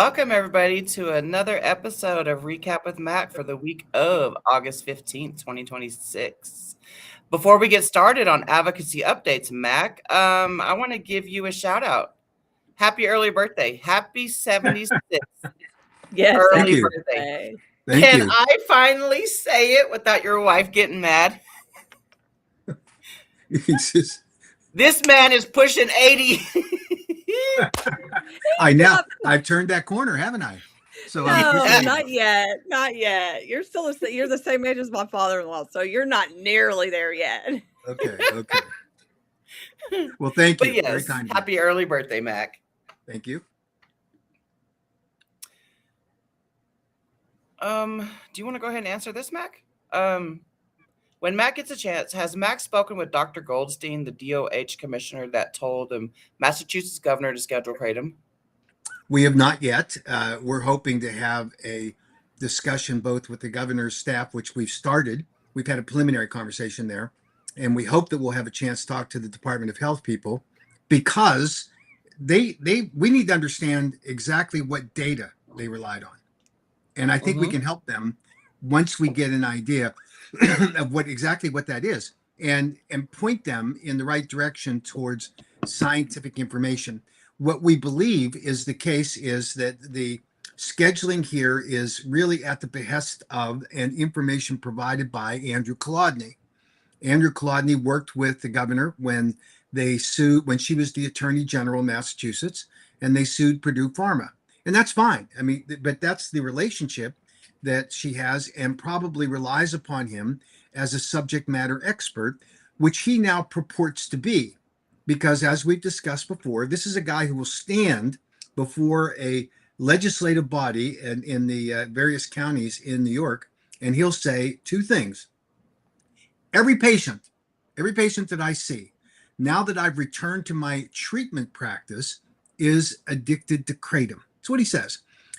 welcome everybody to another episode of Recap with Mac for the week of August 15th, 2026. Before we get started on advocacy updates, Mac, I want to give you a shout out. Happy early birthday. Happy 76th Yes, early you. birthday. Thank Can you. I finally say it without your wife getting mad? It's just, This man is pushing 80. I've turned that corner, haven't I? So No, I'm pushing not yet. Not yet. You're the same age as my father-in-law, so you're not nearly there yet. Okay. Well, thank you. But Very yes, kind. happy early birthday, Mac. Thank you. Do you want to go ahead and answer this, Mac? When Mac gets a chance, has Mac spoken with Dr. Goldstein, the DOH commissioner that told Massachusetts governor to schedule kratom? We have not yet. We're hoping to have a discussion both with the governor's staff, which we've started. We've had a preliminary conversation there, and we hope that we'll have a chance to talk to the Department of Health people, because we need to understand exactly what data they relied on. And I think we can help them once we get an idea of what that is, and point them in the right direction towards scientific information. What we believe is the case is that the scheduling here is really at the behest of and information provided by Andrew Kolodny. Andrew Kolodny worked with the governor when she was the Attorney General of Massachusetts, and they sued Purdue Pharma. And that's fine. I mean, but that's the relationship that she has, and probably relies upon him as a subject matter expert, which he now purports to be. Because as we've discussed before, this is a guy who will stand before a legislative body in the various counties in New York, and he'll say two things. Every patient that I see, now that I've returned to my treatment practice, is addicted to kratom. That's what he says.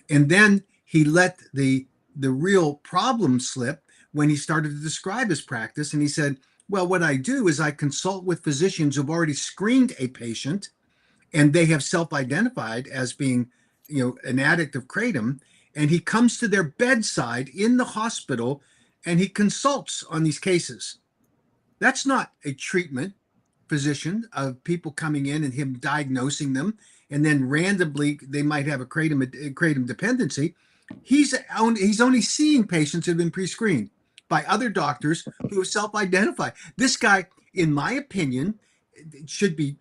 And then he let the real problem slip when he started to describe his practice. And he said, well, what I do is I consult with physicians who've already screened a patient, and they have self-identified as being, an addict of kratom. And he comes to their bedside in the hospital and he consults on these cases. That's not a treatment physician of people coming in and him diagnosing them, and then randomly they might have a kratom dependency. He's only seeing patients who have been pre-screened by other doctors who have self-identified. This guy, in my opinion, should be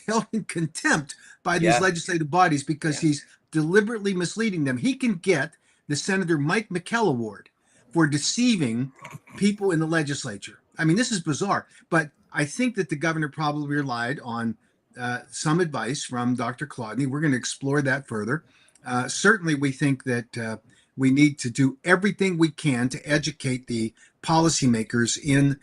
held in contempt by these legislative bodies, because he's deliberately misleading them. He can get the Senator Mike McKell Award for deceiving people in the legislature. I mean, this is bizarre, but I think that the governor probably relied on some advice from Dr. Kolodny. We're going to explore that further. Certainly, we think that we need to do everything we can to educate the policymakers in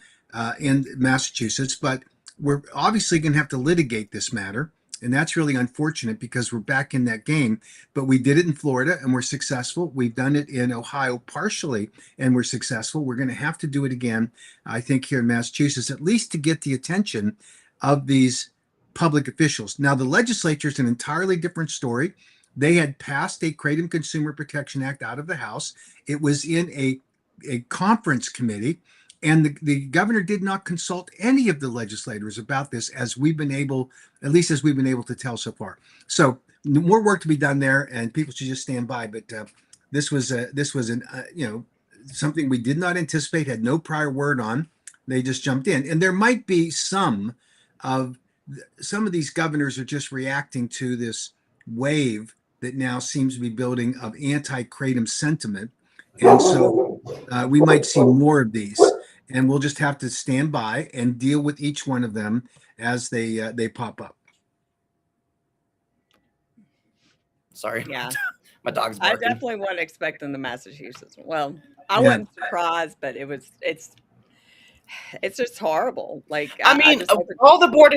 Massachusetts, but we're obviously going to have to litigate this matter. And that's really unfortunate, because we're back in that game. But we did it in Florida and we're successful. We've done it in Ohio partially and we're successful. We're going to have to do it again, I think, here in Massachusetts, at least to get the attention of these public officials. Now, the legislature is an entirely different story. They had passed a Kratom Consumer Protection Act out of the House. It was in a conference committee, and the governor did not consult any of the legislators about this, as we've been able to tell so far. So more work to be done there, and people should just stand by. But this was something we did not anticipate, had no prior word on. They just jumped in, and there might be some of these governors are just reacting to this wave that now seems to be building of anti-kratom sentiment, and so we might see more of these. And we'll just have to stand by and deal with each one of them as they pop up. Sorry. Yeah. My dog's barking. I definitely wasn't expecting the Massachusetts. Well, I wasn't surprised, but it's just horrible. Like, I mean, all the board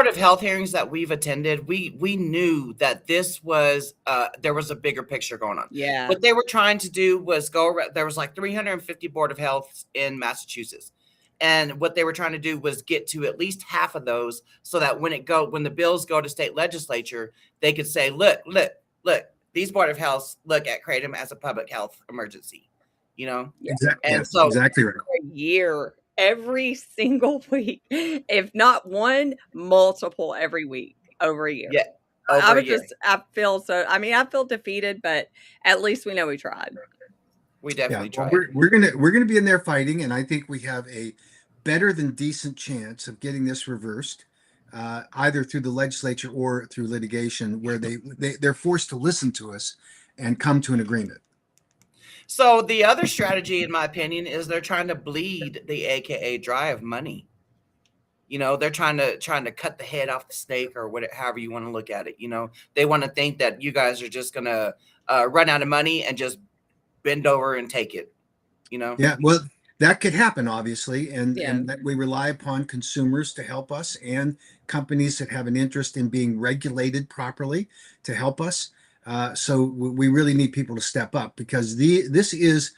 of health hearings that we've attended, we knew that this was there was a bigger picture going on. Yeah. What they were trying to do was there was like 350 board of health in Massachusetts. And what they were trying to do was get to at least half of those, so that when the bills go to state legislature, they could say, look, these Board of Health look at Kratom as a public health emergency, you know? Exactly. And Yes, so exactly right. A year, every single week, if not one, multiple every week over a year. yeah, I over a was year. just, I feel so, I mean, I feel defeated, but at least we know we tried. We Yeah, definitely well, tried. we're gonna be in there fighting, and I think we have a better than decent chance of getting this reversed, either through the legislature or through litigation, where they're forced to listen to us and come to an agreement. So the other strategy, in my opinion, is they're trying to bleed the AKA dry of money. You know, they're trying to cut the head off the snake, or whatever, however you want to look at it. You know, they want to think that you guys are just gonna run out of money and just bend over and take it. You know. Yeah, well, that could happen, obviously, and Yeah. and that we rely upon consumers to help us and companies that have an interest in being regulated properly to help us. So we really need people to step up, because this is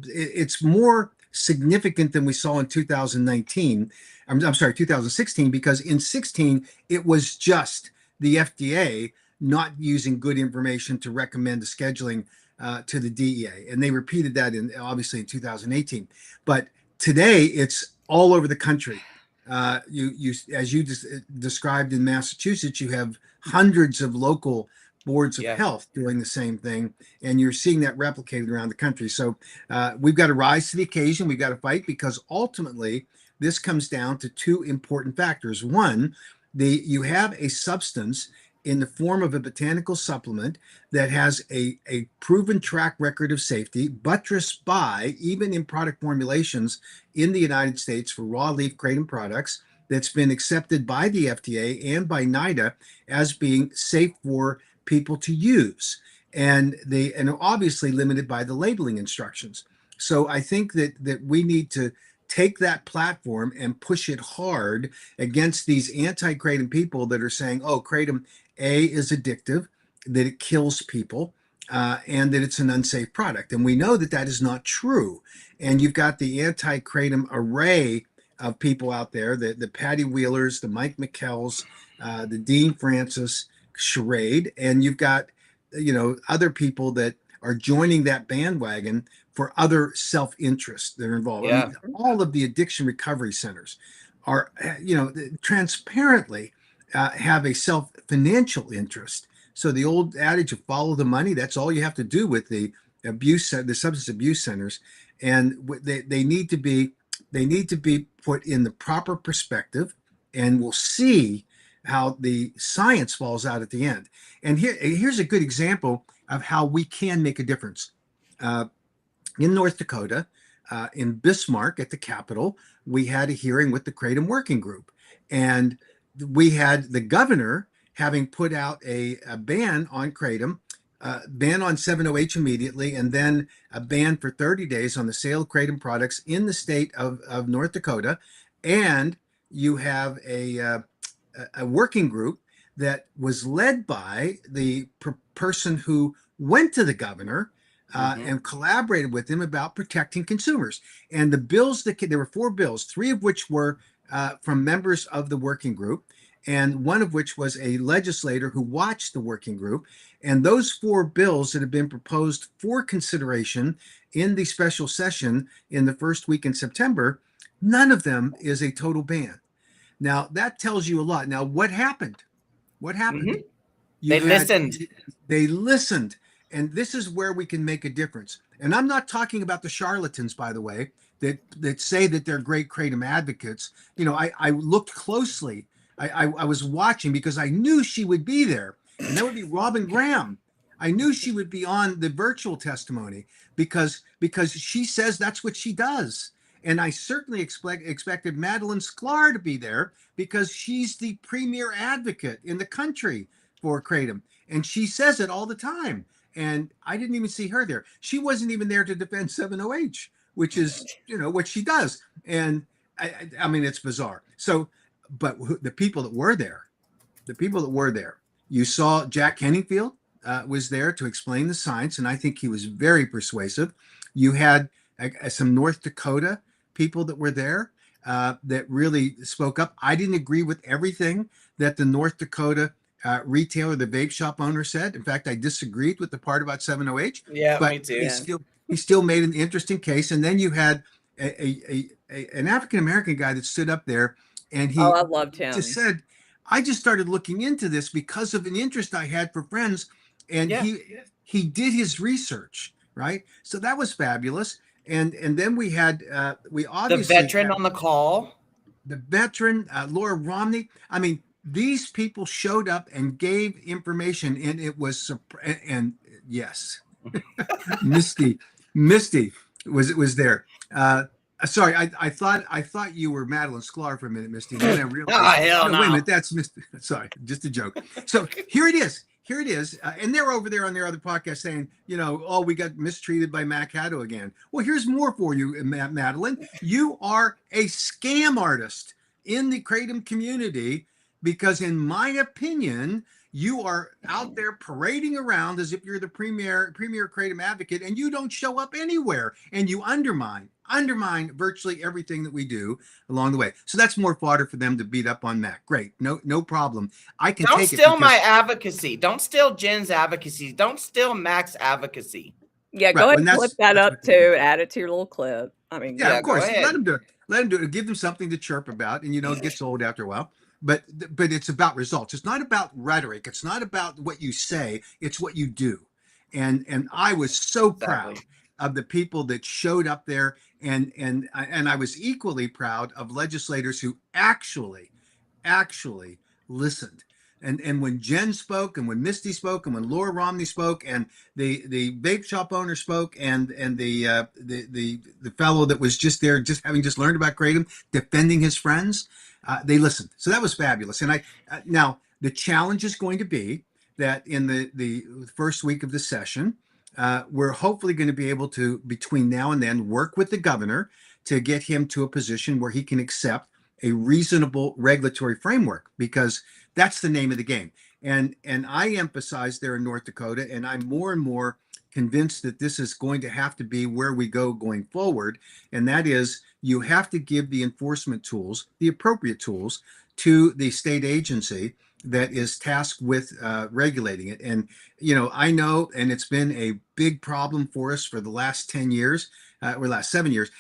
it's more significant than we saw in 2019. I'm sorry, 2016, because in 16 it was just the FDA not using good information to recommend the scheduling to the DEA, and they repeated that in obviously in 2018. But today it's all over the country. You as you described in Massachusetts, you have hundreds of local boards of Yeah. health doing the same thing, and you're seeing that replicated around the country. So we've got to rise to the occasion. We've got to fight, because ultimately this comes down to two important factors. One, you have a substance in the form of a botanical supplement that has a proven track record of safety, buttressed by, even in product formulations in the United States for raw leaf kratom products, that's been accepted by the FDA and by NIDA as being safe for people to use, and obviously limited by the labeling instructions. So I think that we need to take that platform and push it hard against these anti-kratom people that are saying, oh, kratom is addictive, that it kills people, and that it's an unsafe product. And we know that that is not true. And you've got the anti-kratom array of people out there, the Patty Wheelers, the Mike McKells, the Dean Francis charade, and you've got other people that are joining that bandwagon for other self-interest that are involved. Yeah. I mean, all of the addiction recovery centers are transparently have a financial interest. So the old adage of follow the money, that's all you have to do with the substance abuse centers, and they need to be put in the proper perspective, and we'll see how the science falls out at the end. And here's a good example of how we can make a difference. In North Dakota, in Bismarck at the Capitol, we had a hearing with the Kratom Working Group, and we had the governor having put out a ban on kratom, ban on 7-OH immediately, and then a ban for 30 days on the sale of kratom products in the state of North Dakota. And you have a working group that was led by the person who went to the governor and collaborated with him about protecting consumers. And the bills there were 4 bills, 3 of which were from members of the working group, and one of which was a legislator who watched the working group. And those 4 bills that have been proposed for consideration in the special session in the first week in September, none of them is a total ban. Now, that tells you a lot. Now, what happened? What happened? Listened. They listened. And this is where we can make a difference. And I'm not talking about the charlatans, by the way, that say that they're great kratom advocates. I looked closely. I was watching because I knew she would be there, and that would be Robin Graham. I knew she would be on the virtual testimony because she says that's what she does. And I certainly expected Madeline Sklar to be there, because she's the premier advocate in the country for kratom, and she says it all the time. And I didn't even see her there. She wasn't even there to defend 7-OH, which is what she does. And I mean, it's bizarre. So, but the people that were there, you saw Jack Henningfield was there to explain the science, and I think he was very persuasive. You had some North Dakota people that were there that really spoke up. I didn't agree with everything that the North Dakota retailer, the vape shop owner said. In fact, I disagreed with the part about 70H, Yeah, but me too. Yeah. he still made an interesting case. And then you had an African American guy that stood up there, and Oh, he I loved just him. said, "I just started looking into this because of an interest I had for friends," and Yeah. he did his research, right? So that was fabulous. And then we had we The obviously veteran on the call. the veteran, Laura Romney. I mean, these people showed up and gave information, and it was and yes, Misty was there. Sorry, I thought you were Madeline Sklar for a minute, Misty. Then I Ah, realized, hell no, wait a no. minute, that's Misty. Sorry, just a joke. So here it is. Here it is. And they're over there on their other podcast saying, oh, we got mistreated by Mac Haddo again. Well, here's more for you, Madeline. You are a scam artist in the Kratom community because, in my opinion, you are out there parading around as if you're the premier Kratom advocate, and you don't show up anywhere, and you undermine virtually everything that we do along the way. So that's more fodder for them to beat up on Mac. Great, no problem. I can Don't take it steal because my advocacy. Don't steal Jen's advocacy. Don't steal Mac's advocacy. Yeah, Right, go ahead and and that's- clip that that's up what they do. too. Add it to your little clip. I mean, Yeah, Yeah, of go course. ahead. Let them do it. Let them do it. Give them something to chirp about, and it gets old after a while. But it's about results. It's not about rhetoric. It's not about what you say. It's what you do. And I was so proud Exactly. of the people that showed up there, and I was equally proud of legislators who actually listened. And when Jen spoke, and when Misty spoke, and when Laura Romney spoke, and the vape shop owner spoke, and the fellow that was just there, just having just learned about Kratom, defending his friends, they listened. So that was fabulous. And now the challenge is going to be that in the first week of the session, we're hopefully going to be able to, between now and then, work with the governor to get him to a position where he can accept a reasonable regulatory framework, because that's the name of the game. And I emphasize there in North Dakota, and I'm more and more convinced that this is going to have to be where we go going forward. And that is, you have to give the enforcement tools, the appropriate tools, to the state agency that is tasked with regulating it. And, I know, and it's been a big problem for us for the last 10 years, or last 7 years.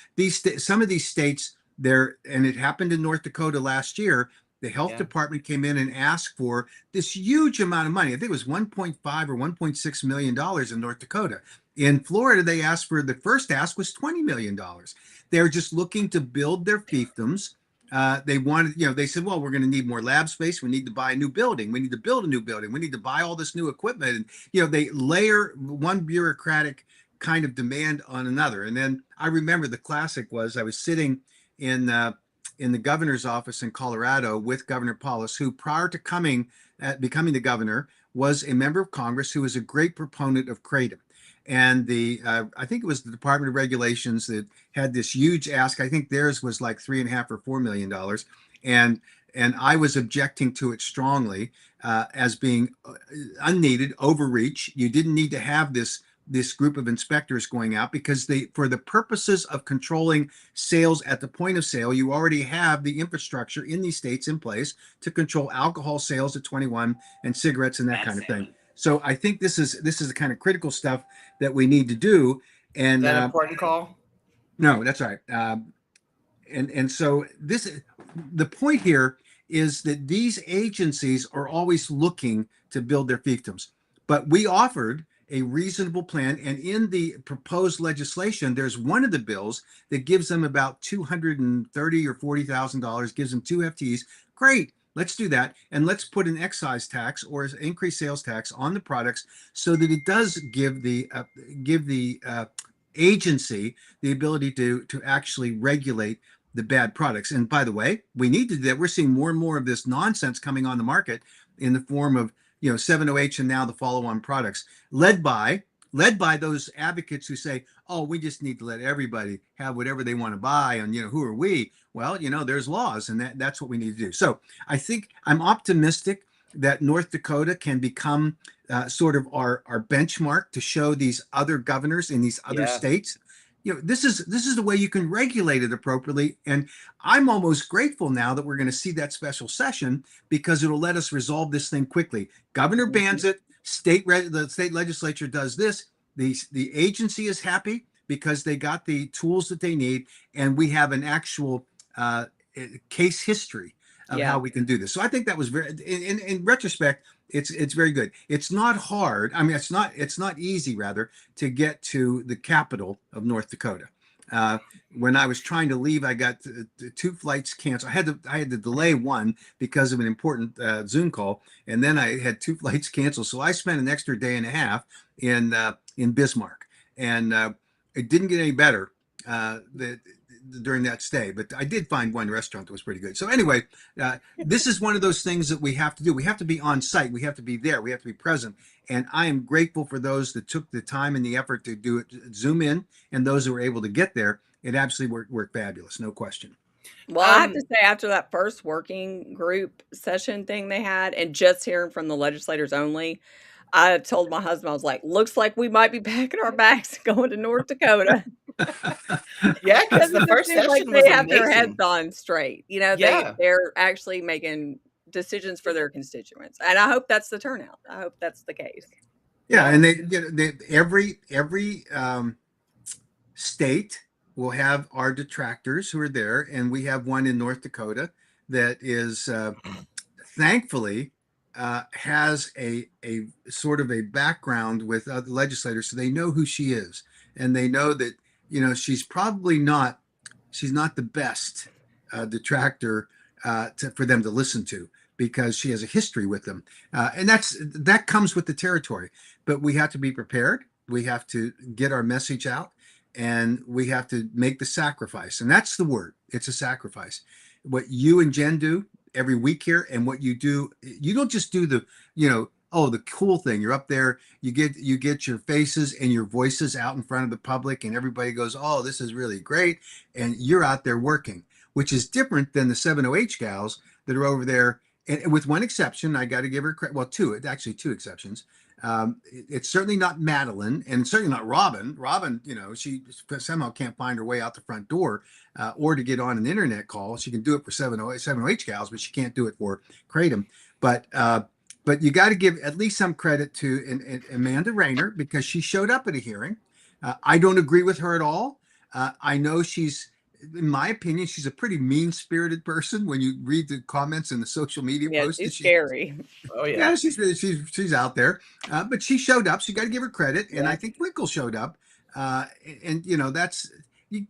Some of these states, and it happened in North Dakota last year, the health department came in and asked for this huge amount of money. I think it was 1.5 or $1.6 million in North Dakota. In Florida, they asked for, the first ask was $20 million. They're just looking to build their fiefdoms. They wanted, they said, well, we're going to need more lab space. We need to buy a new building. We need to build a new building. We need to buy all this new equipment. And, they layer one bureaucratic kind of demand on another. And then I remember the classic was, I was sitting in the governor's office in Colorado with Governor Polis, who prior to becoming the governor was a member of Congress who was a great proponent of Kratom. And I think it was the Department of Regulations that had this huge ask. I think theirs was like $3.5 or $4 million. And I was objecting to it strongly as being unneeded, overreach. You didn't need to have this group of inspectors going out, because for the purposes of controlling sales at the point of sale, you already have the infrastructure in these states in place to control alcohol sales at 21 and cigarettes and that kind of thing. So I think this is the kind of critical stuff that we need to do. And Is that an important call? No, that's right. And so the point here is that these agencies are always looking to build their fiefdoms, but we offered a reasonable plan. And in the proposed legislation, there's one of the bills that gives them about $230,000 or $40,000, gives them 2 FTEs. Great. Let's do that. And let's put an excise tax or increased sales tax on the products so that it does give the agency the ability to actually regulate the bad products. And by the way, we need to do that. We're seeing more and more of this nonsense coming on the market in the form of 70H and now the follow-on products, led by those advocates who say, oh, we just need to let everybody have whatever they want to buy, and who are we? Well, there's laws, and that's what we need to do. So I think I'm optimistic that North Dakota can become sort of our benchmark to show these other governors in these other states this is the way you can regulate it appropriately. And I'm almost grateful now that we're going to see that special session, because it'll let us resolve this thing quickly. Governor bans it, the state legislature does this, the agency is happy because they got the tools that they need, and we have an actual case history of Yeah. how we can do this. So I think that was very, in retrospect, it's very good. It's not hard. I mean, it's not easy, rather, to get to the capital of North Dakota. When I was trying to leave, I got two flights canceled. I had to delay one because of an important Zoom call, and then I had two flights canceled. So I spent an extra day and a half in Bismarck, and it didn't get any better during that stay. But I did find one restaurant that was pretty good. So anyway, this is one of those things that we have to do. We have to be on site. We have to be there. We have to be present. And I am grateful for those that took the time and the effort to do it, Zoom in, and those who were able to get there. It absolutely worked fabulous, no question. Well, I have to say, after that first working group session thing they had, and just hearing from the legislators only, I told my husband, I was like, looks like we might be packing our bags and going to North Dakota. Yeah, because Because the it just first seems like session was they have their heads amazing. on straight. You know, Yeah. they're actually making decisions for their constituents. And I hope that's the turnout. I hope that's the case. Yeah, and every state will have our detractors who are there, and we have one in North Dakota that is thankfully has a sort of a background with other legislators, so they know who she is, and they know that she's probably not the best detractor for them to listen to, because she has a history with them, and that comes with the territory. But we have to be prepared. We have to get our message out, and we have to make the sacrifice. And that's the word. It's a sacrifice. What you and Jen do every week here, and what you do, you don't just do the the cool thing. You're up there, you get your faces and your voices out in front of the public, and everybody goes, oh, this is really great, and you're out there working, which is different than the 7OH gals that are over there. And with one exception, I got to give her credit. Well, actually two exceptions. It's certainly not Madeline, and certainly not Robin. Robin, she somehow can't find her way out the front door, or to get on an internet call. She can do it for 7OH gals, but she can't do it for Kratom. But you got to give at least some credit to Amanda Rayner, because she showed up at a hearing. I don't agree with her at all. I know in my opinion, she's a pretty mean-spirited person when you read the comments in the social media posts. She's scary. Oh yeah. Yeah, she's out there, but she showed up. So you got to give her credit, and I think Winkle showed up, and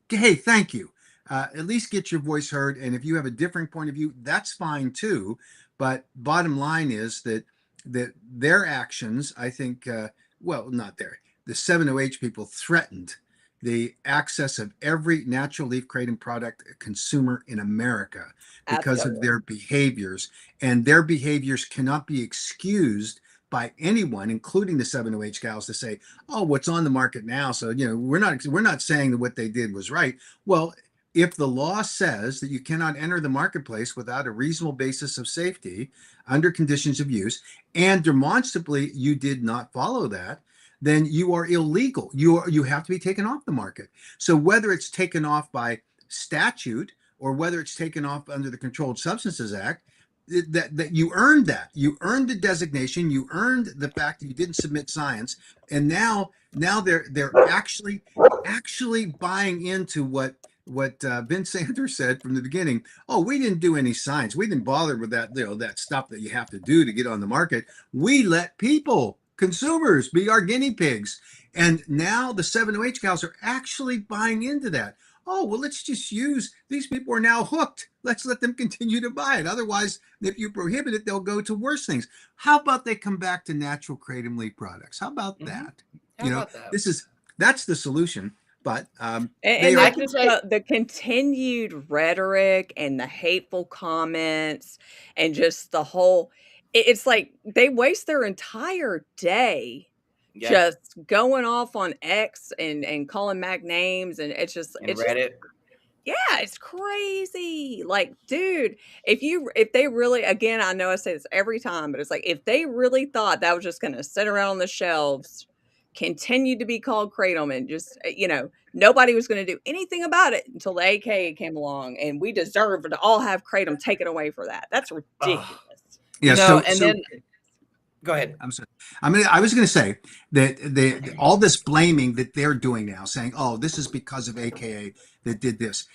hey, thank you. At least get your voice heard, and if you have a different point of view, that's fine too. But bottom line is that their actions, I think, not the 7OH people threatened the access of every natural leaf kratom product consumer in America because of their behaviors, and their behaviors cannot be excused by anyone, including the 7OH gals, to say, oh, what's on the market now, so we're not saying that what they did was right. Well, if the law says that you cannot enter the marketplace without a reasonable basis of safety under conditions of use, and demonstrably you did not follow that, then you are illegal. You have to be taken off the market. So whether it's taken off by statute or whether it's taken off under the Controlled Substances Act, that you earned that. You earned the designation. You earned the fact that you didn't submit science, and now they're actually buying into what Ben Sanders said from the beginning. Oh, we didn't do any science. We didn't bother with that that stuff that you have to do to get on the market. We let consumers be our guinea pigs. And now the 7OH gals are actually buying into that. Oh, well, let's just these people are now hooked. Let's let them continue to buy it. Otherwise, if you prohibit it, they'll go to worse things. How about they come back to natural kratom leaf products? How about that? How about that? That's the solution. But and the continued rhetoric and the hateful comments and just the whole, it's like they waste their entire day just going off on X and calling Mac names, and it's Reddit. It's crazy. Like, dude, if they really, again, I know I say this every time, but it's like, if they really thought that was just going to sit around on the shelves continued to be called kratom, and just, nobody was going to do anything about it until the AKA came along, and we deserve to all have kratom taken away for that. That's ridiculous. Yeah. And then go ahead. I'm sorry. I was going to say that all this blaming that they're doing now, saying, "Oh, this is because of AKA that did this."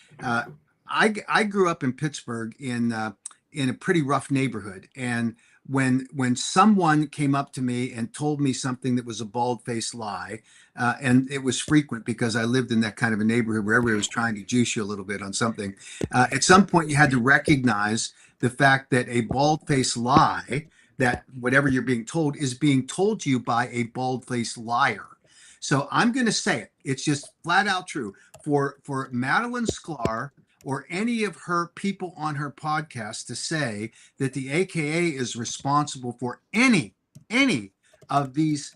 I grew up in Pittsburgh in a pretty rough neighborhood, and when someone came up to me and told me something that was a bald-faced lie, and it was frequent because I lived in that kind of a neighborhood where everybody was trying to juice you a little bit on something. At some point, you had to recognize the fact that a bald-faced lie, that whatever you're being told is being told to you by a bald-faced liar. So I'm going to say it. It's just flat out true. For Madeline Sklar or any of her people on her podcast to say that the AKA is responsible for any of these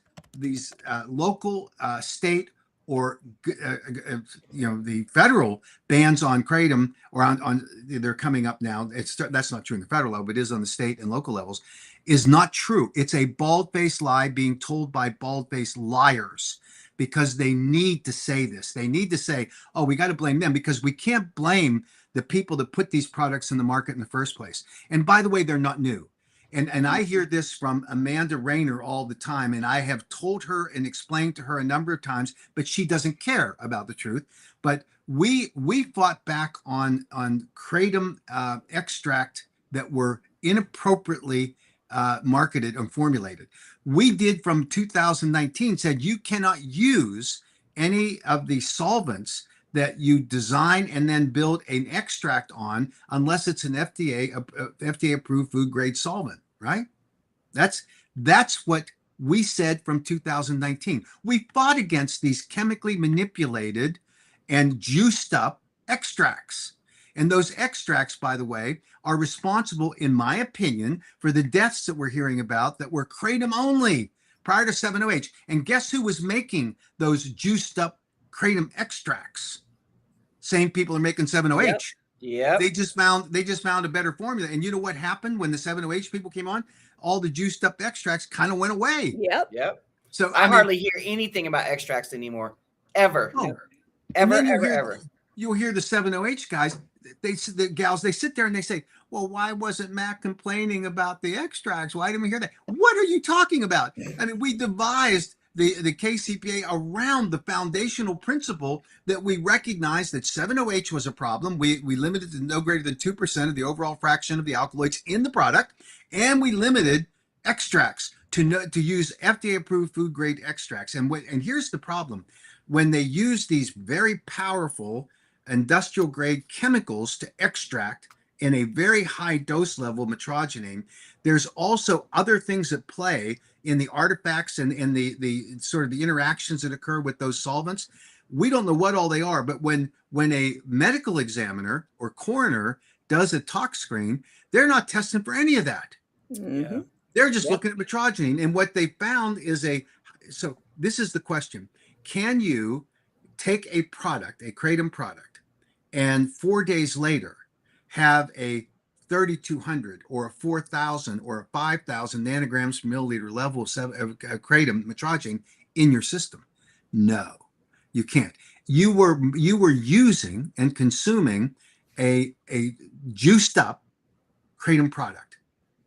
local, state, or the federal bans on kratom, or on they're coming up now. That's not true in the federal level, but it is on the state and local levels, is not true. It's a bald-faced lie being told by bald-faced liars, because they need to say this. They need to say, "Oh, we got to blame them," because we can't blame the people that put these products in the market in the first place. And by the way, they're not new. And I hear this from Amanda Rayner all the time, and I have told her and explained to her a number of times, but she doesn't care about the truth. But we fought back on kratom extract that were inappropriately marketed and formulated. We did from 2019 said you cannot use any of the solvents that you design and then build an extract on unless it's an FDA approved food grade solvent, right? That's what we said from 2019. We fought against these chemically manipulated and juiced up extracts. And those extracts, by the way, are responsible, in my opinion, for the deaths that we're hearing about that were kratom only prior to 7-OH. And guess who was making those juiced up kratom extracts? Same people are making 7-OH. Yeah. They just found a better formula. And you know what happened when the 7-OH people came on? All the juiced up extracts kind of went away. Yep. So I hardly hear anything about extracts anymore. Ever. Ever. You'll hear the 7-OH guys, the gals, they sit there and they say, "Well, why wasn't Matt complaining about the extracts? Why didn't we hear that?" What are you talking about? I mean, we devised the KCPA around the foundational principle that we recognized that 7-OH was a problem. We limited to no greater than 2% of the overall fraction of the alkaloids in the product, and we limited extracts to use FDA-approved food-grade extracts. And here's the problem. When they use these very powerful industrial-grade chemicals to extract in a very high dose level metrogenine, there's also other things at play in the artifacts and in the sort of the interactions that occur with those solvents. We don't know what all they are, but when a medical examiner or coroner does a tox screen, they're not testing for any of that. Mm-hmm. They're just looking at metrogenine, and what they found is so this is the question: can you take a product, a kratom product, and 4 days later have a 3,200 or a 4,000 or a 5,000 nanograms per milliliter level of kratom metrogenine in your system? No, you can't. You were using and consuming a juiced up kratom product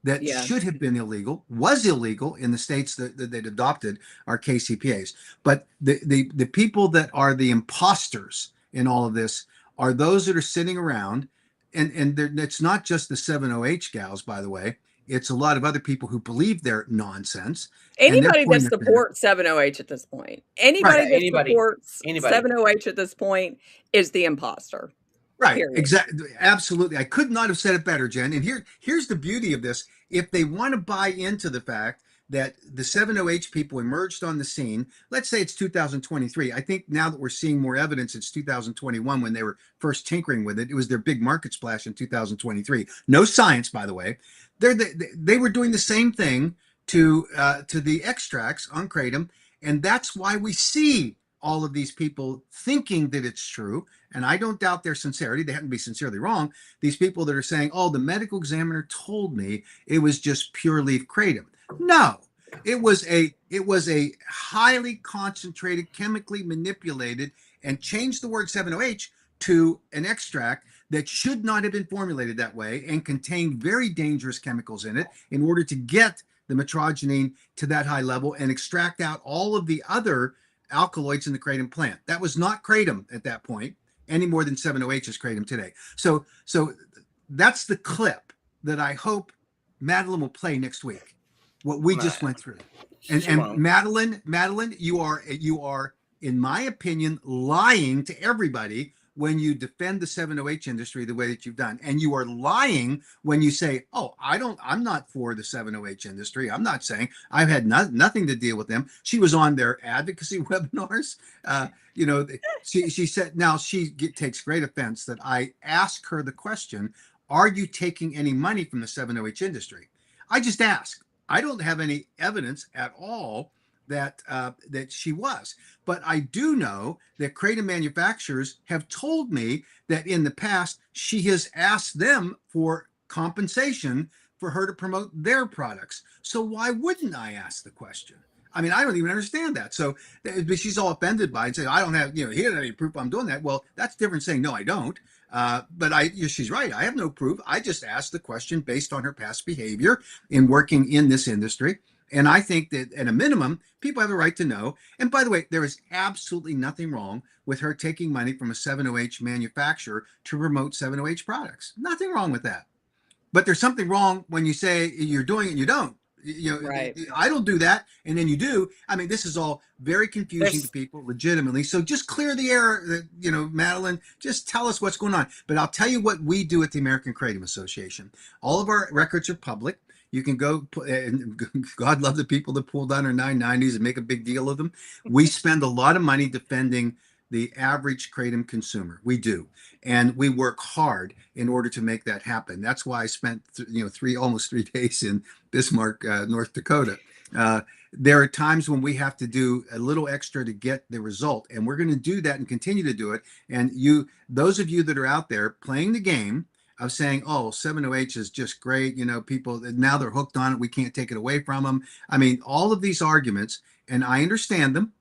that should have been illegal, was illegal in the states that they'd adopted our KCPAs. But the people that are the imposters in all of this are those that are sitting around, and it's not just the 7-OH gals, by the way. It's a lot of other people who believe their nonsense. Anybody that supports 7-OH at this point, anybody that supports 7-OH at this point is the imposter. Right. Period. Exactly. Absolutely. I could not have said it better, Jen. And here's the beauty of this. If they want to buy into the fact that the 7-OH people emerged on the scene, let's say it's 2023. I think now that we're seeing more evidence, it's 2021 when they were first tinkering with it. It was their big market splash in 2023. No science, by the way. They were doing the same thing to the extracts on kratom. And that's why we see all of these people thinking that it's true. And I don't doubt their sincerity. They happen to be sincerely wrong. These people that are saying, "Oh, the medical examiner told me it was just pure leaf kratom." No, It was a highly concentrated, chemically manipulated, and changed the word 7-OH to an extract that should not have been formulated that way and contained very dangerous chemicals in it in order to get the metrogenine to that high level and extract out all of the other alkaloids in the kratom plant. That was not kratom at that point any more than 7-OH is kratom today. So that's the clip that I hope Madeline will play next week. What we just went through. And Madeline, you are, in my opinion, lying to everybody when you defend the 7-OH industry the way that you've done. And you are lying when you say, oh, I'm not for the 7-OH industry. I'm not saying I've had nothing to deal with them. She was on their advocacy webinars. She said, now she takes great offense that I ask her the question, are you taking any money from the 7-OH industry? I just ask. I don't have any evidence at all that she was, but I do know that kratom manufacturers have told me that in the past she has asked them for compensation for her to promote their products. So why wouldn't I ask the question? I mean, I don't even understand that. So she's all offended by it and say, I don't have, he doesn't have any proof I'm doing that. Well, that's different saying, no, I don't. But she's right. I have no proof. I just asked the question based on her past behavior in working in this industry. And I think that at a minimum, people have a right to know. And by the way, there is absolutely nothing wrong with her taking money from a 7-OH manufacturer to promote 7-OH products. Nothing wrong with that. But there's something wrong when you say you're doing it and you don't. Right. I don't do that, and then you do. I mean, this is all very confusing to people, legitimately. So just clear the air, Madeline. Just tell us what's going on. But I'll tell you what we do at the American Kratom Association. All of our records are public. You can go, and God love the people that pull down our 990s and make a big deal of them. We spend a lot of money defending the average kratom consumer. We do. And we work hard in order to make that happen. That's why I spent, almost 3 days in Bismarck, North Dakota. There are times when we have to do a little extra to get the result, and we're going to do that and continue to do it. And those of you that are out there playing the game of saying, oh, 7-OH is just great, people, now they're hooked on it, we can't take it away from them. I mean, all of these arguments, and I understand them,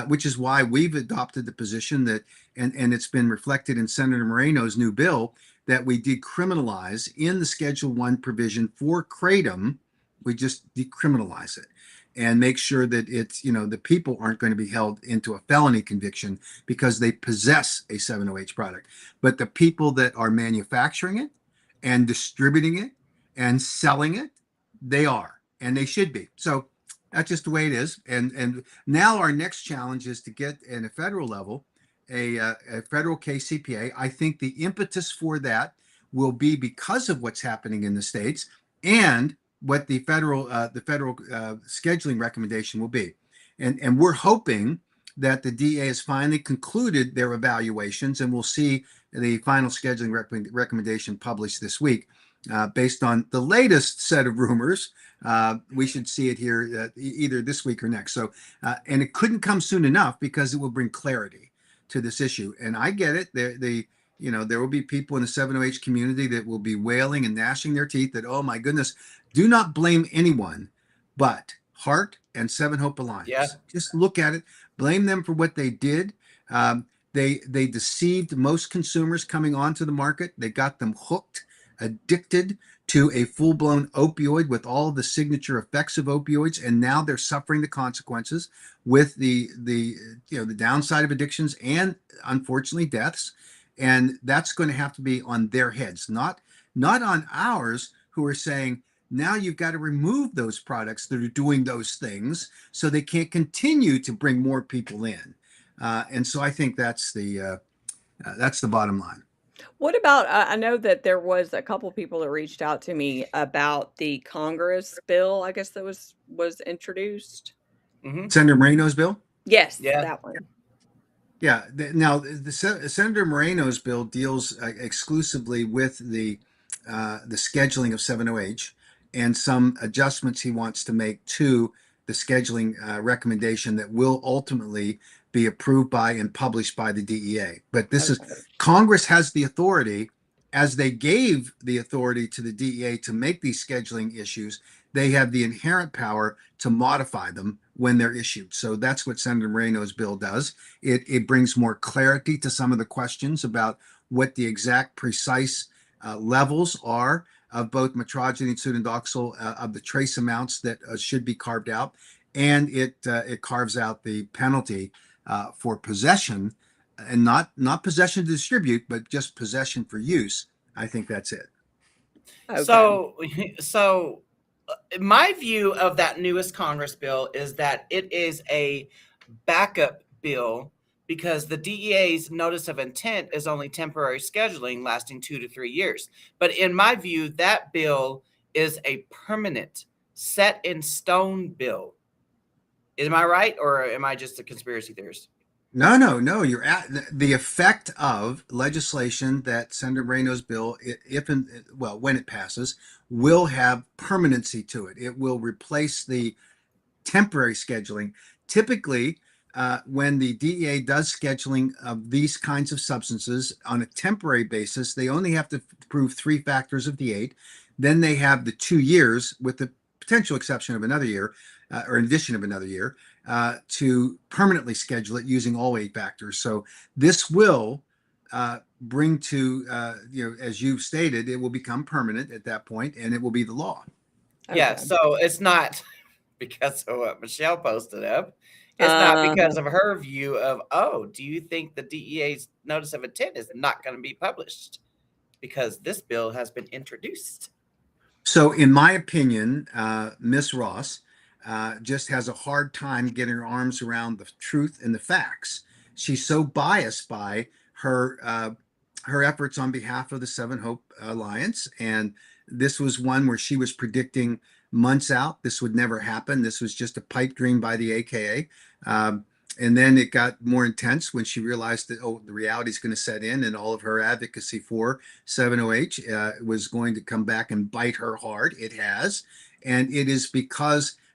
which is why we've adopted the position that, and it's been reflected in Senator Moreno's new bill, that we decriminalize in the Schedule 1 provision for kratom. We just decriminalize it and make sure that it's, the people aren't going to be held into a felony conviction because they possess a 7-OH product. But the people that are manufacturing it and distributing it and selling it, they are, and they should be. So that's just the way it is. And now our next challenge is to get in a federal level, a federal KCPA. I think the impetus for that will be because of what's happening in the states and what the federal scheduling recommendation will be. And we're hoping that the DEA has finally concluded their evaluations, and we'll see the final scheduling recommendation published this week. Based on the latest set of rumors, we should see it here either this week or next. So, and it couldn't come soon enough because it will bring clarity to this issue. And I get it. There will be people in the 7-OH community that will be wailing and gnashing their teeth that, oh my goodness, do not blame anyone but Heart and Seven Hope Alliance. Yeah. Just look at it. Blame them for what they did. They deceived most consumers coming onto the market. They got them hooked, addicted to a full-blown opioid with all the signature effects of opioids, and now they're suffering the consequences with the downside of addictions and unfortunately deaths. And that's going to have to be on their heads, not on ours, who are saying, now you've got to remove those products that are doing those things so they can't continue to bring more people in. And so I think that's the bottom line. What about, I know that there was a couple people that reached out to me about the Congress bill, I guess that was introduced. Mm-hmm. Senator Moreno's bill? Yes, that one. Yeah. Now, Senator Moreno's bill deals exclusively with the scheduling of 7-OH and some adjustments he wants to make to the scheduling recommendation that will ultimately be approved by and published by the DEA. But this is, Congress has the authority, as they gave the authority to the DEA to make these scheduling issues. they have the inherent power to modify them when they're issued. So that's what Senator Moreno's bill does. It brings more clarity to some of the questions about what the exact precise levels are of both metrogeny and pseudodoxil, of the trace amounts that should be carved out, and it carves out the penalty for possession, and not possession to distribute, but just possession for use. I think that's it. Okay. So my view of that newest Congress bill is that it is a backup bill, because the DEA's notice of intent is only temporary scheduling lasting 2 to 3 years. But in my view, that bill is a permanent, set in stone bill. Am I right, or am I just a conspiracy theorist? No. You're at the effect of legislation that Senator Moreno's bill, when it passes, will have permanency to it. It will replace the temporary scheduling. Typically, when the DEA does scheduling of these kinds of substances on a temporary basis, they only have to prove 3 factors of the 8. Then they have the 2 years, with the potential exception of another year, or addition of another year, to permanently schedule it using all 8 factors. So this will bring to, as you've stated, it will become permanent at that point, and it will be the law. Okay. Yeah, so it's not because of what Michelle posted up. It's not because of her view of, do you think the DEA's notice of intent is not going to be published? Because this bill has been introduced. So in my opinion, Ms. Ross just has a hard time getting her arms around the truth and the facts. She's so biased by her efforts on behalf of the Seven Hope Alliance. And this was one where she was predicting months out this would never happen. This was just a pipe dream by the AKA. And then it got more intense when she realized that, the reality is going to set in, and all of her advocacy for 7-OH was going to come back and bite her hard. It has. And it is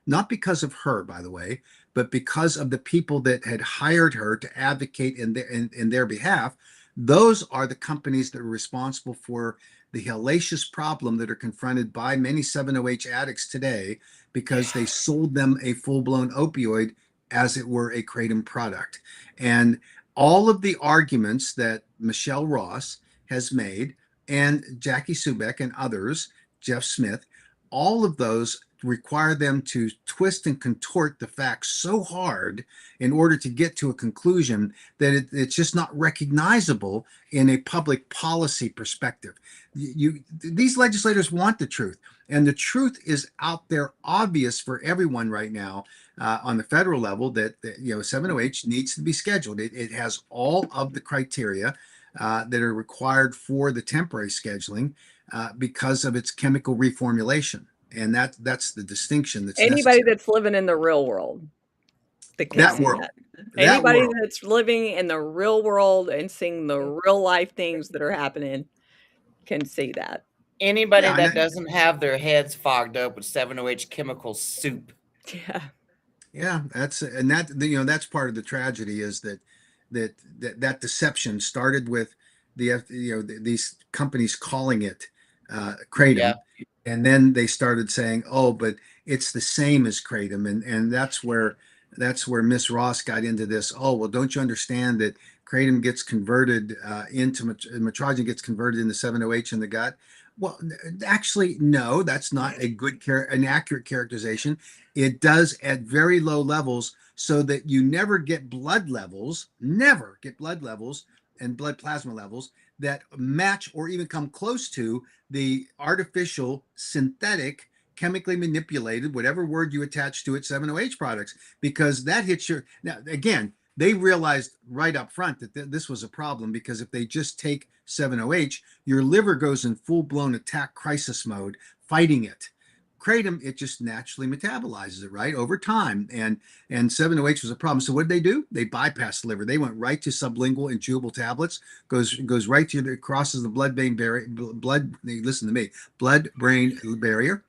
not because of her, by the way, but because of the people that had hired her to advocate in their behalf. Those are the companies that are responsible for the hellacious problem that are confronted by many 7-OH addicts today, because they sold them a full-blown opioid as it were a kratom product. And all of the arguments that Michelle Ross has made, and Jackie Subek and others, Jeff Smith, all of those require them to twist and contort the facts so hard in order to get to a conclusion that it's just not recognizable in a public policy perspective. These legislators want the truth, and the truth is out there, obvious for everyone right now on the federal level, that 7-OH needs to be scheduled. It has all of the criteria that are required for the temporary scheduling because of its chemical reformulation. And that's the distinction. That's anybody that's living in the real world. Anybody that's living in the real world and seeing the real life things that are happening can see that. Anybody that doesn't have their heads fogged up with 7-OH chemical soup. Yeah. That's part of the tragedy, is that deception started with these companies calling it kratom. Yeah. And then they started saying, but it's the same as kratom. And that's where Miss Ross got into this. Don't you understand that kratom gets converted into metrogeny gets converted into 7-OH in the gut? Well, actually, no, that's not an accurate characterization. It does at very low levels, so that you never get blood levels and blood plasma levels that match or even come close to the artificial, synthetic, chemically manipulated, whatever word you attach to it, 7-OH products, because that hits your. Now, again, they realized right up front that this was a problem, because if they just take 7-OH, your liver goes in full-blown attack crisis mode, fighting it. Kratom, it just naturally metabolizes it, right, over time. And 7-OH was a problem. So what did they do? They bypassed the liver. They went right to sublingual and chewable tablets, goes right to crosses the blood-brain barrier, blood-brain barrier.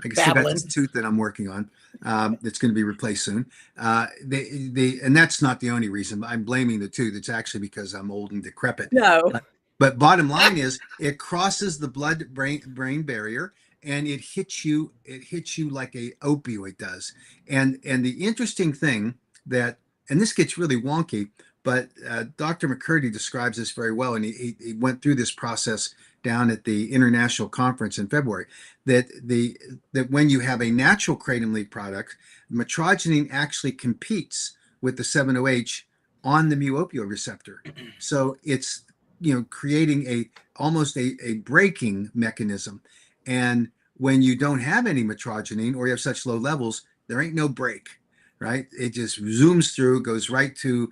I can see that's a tooth that I'm working on. That's going to be replaced soon. And that's not the only reason. I'm blaming the tooth. It's actually because I'm old and decrepit. No. But bottom line is, it crosses the blood-brain barrier, and it hits you like a opioid does. And the interesting thing that, and this gets really wonky, but Dr. McCurdy describes this very well, and he went through this process down at the international conference in February, that when you have a natural kratom leaf product, metrogene actually competes with the 7-OH on the mu opioid receptor. So it's creating almost a braking mechanism. And when you don't have any metrogene or you have such low levels, there ain't no break, right? It just zooms through, goes right to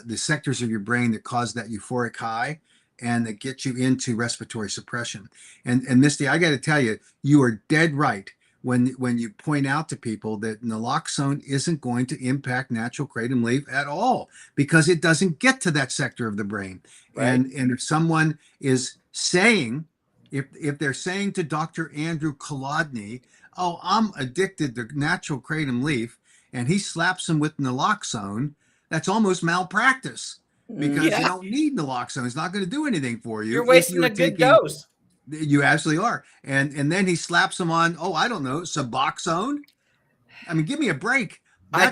the sectors of your brain that cause that euphoric high and that get you into respiratory suppression. And Misty, I got to tell you, you are dead right when you point out to people that naloxone isn't going to impact natural kratom leaf at all, because it doesn't get to that sector of the brain. Right. And if someone is saying, if they're saying to Dr. Andrew Kolodny, oh, I'm addicted to natural kratom leaf, and he slaps them with naloxone, that's almost malpractice, because you don't need naloxone. It's not going to do anything for you. You're wasting a good dose. You absolutely are. And then he slaps them on, oh, I don't know, Suboxone. I mean, give me a break. I